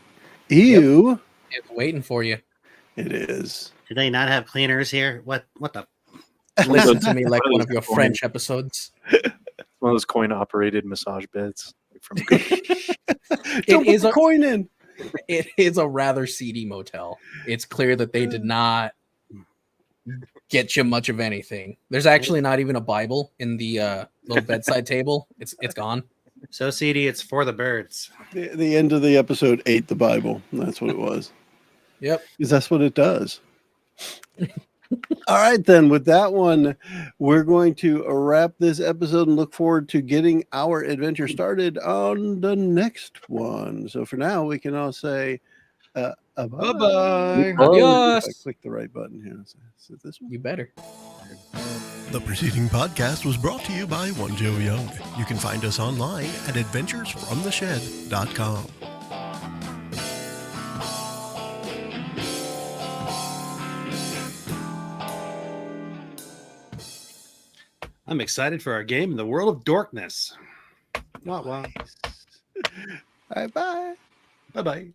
Ew. It's waiting for you. It is. Do they not have cleaners here? What the? Listen to me like One of one of those your coin- French episodes. One of those coin-operated massage beds. From Don't put is the a- coin in. It is a rather seedy motel. It's clear that they did not get you much of anything. There's actually not even a Bible in the little bedside table. It's gone. So seedy, it's for the birds. The end of the episode ate the Bible. That's what it was. Yep. Because that's what it does. All right, then. With that one, we're going to wrap this episode and look forward to getting our adventure started on the next one. So for now, we can all say bye-bye. Bye-bye. Adios. I click the right button here. Is it this one? You better. The preceding podcast was brought to you by One Joe Young. You can find us online at adventuresfromtheshed.com. I'm excited for our game in the world of darkness. Wah, wah. Bye-bye. Bye-bye.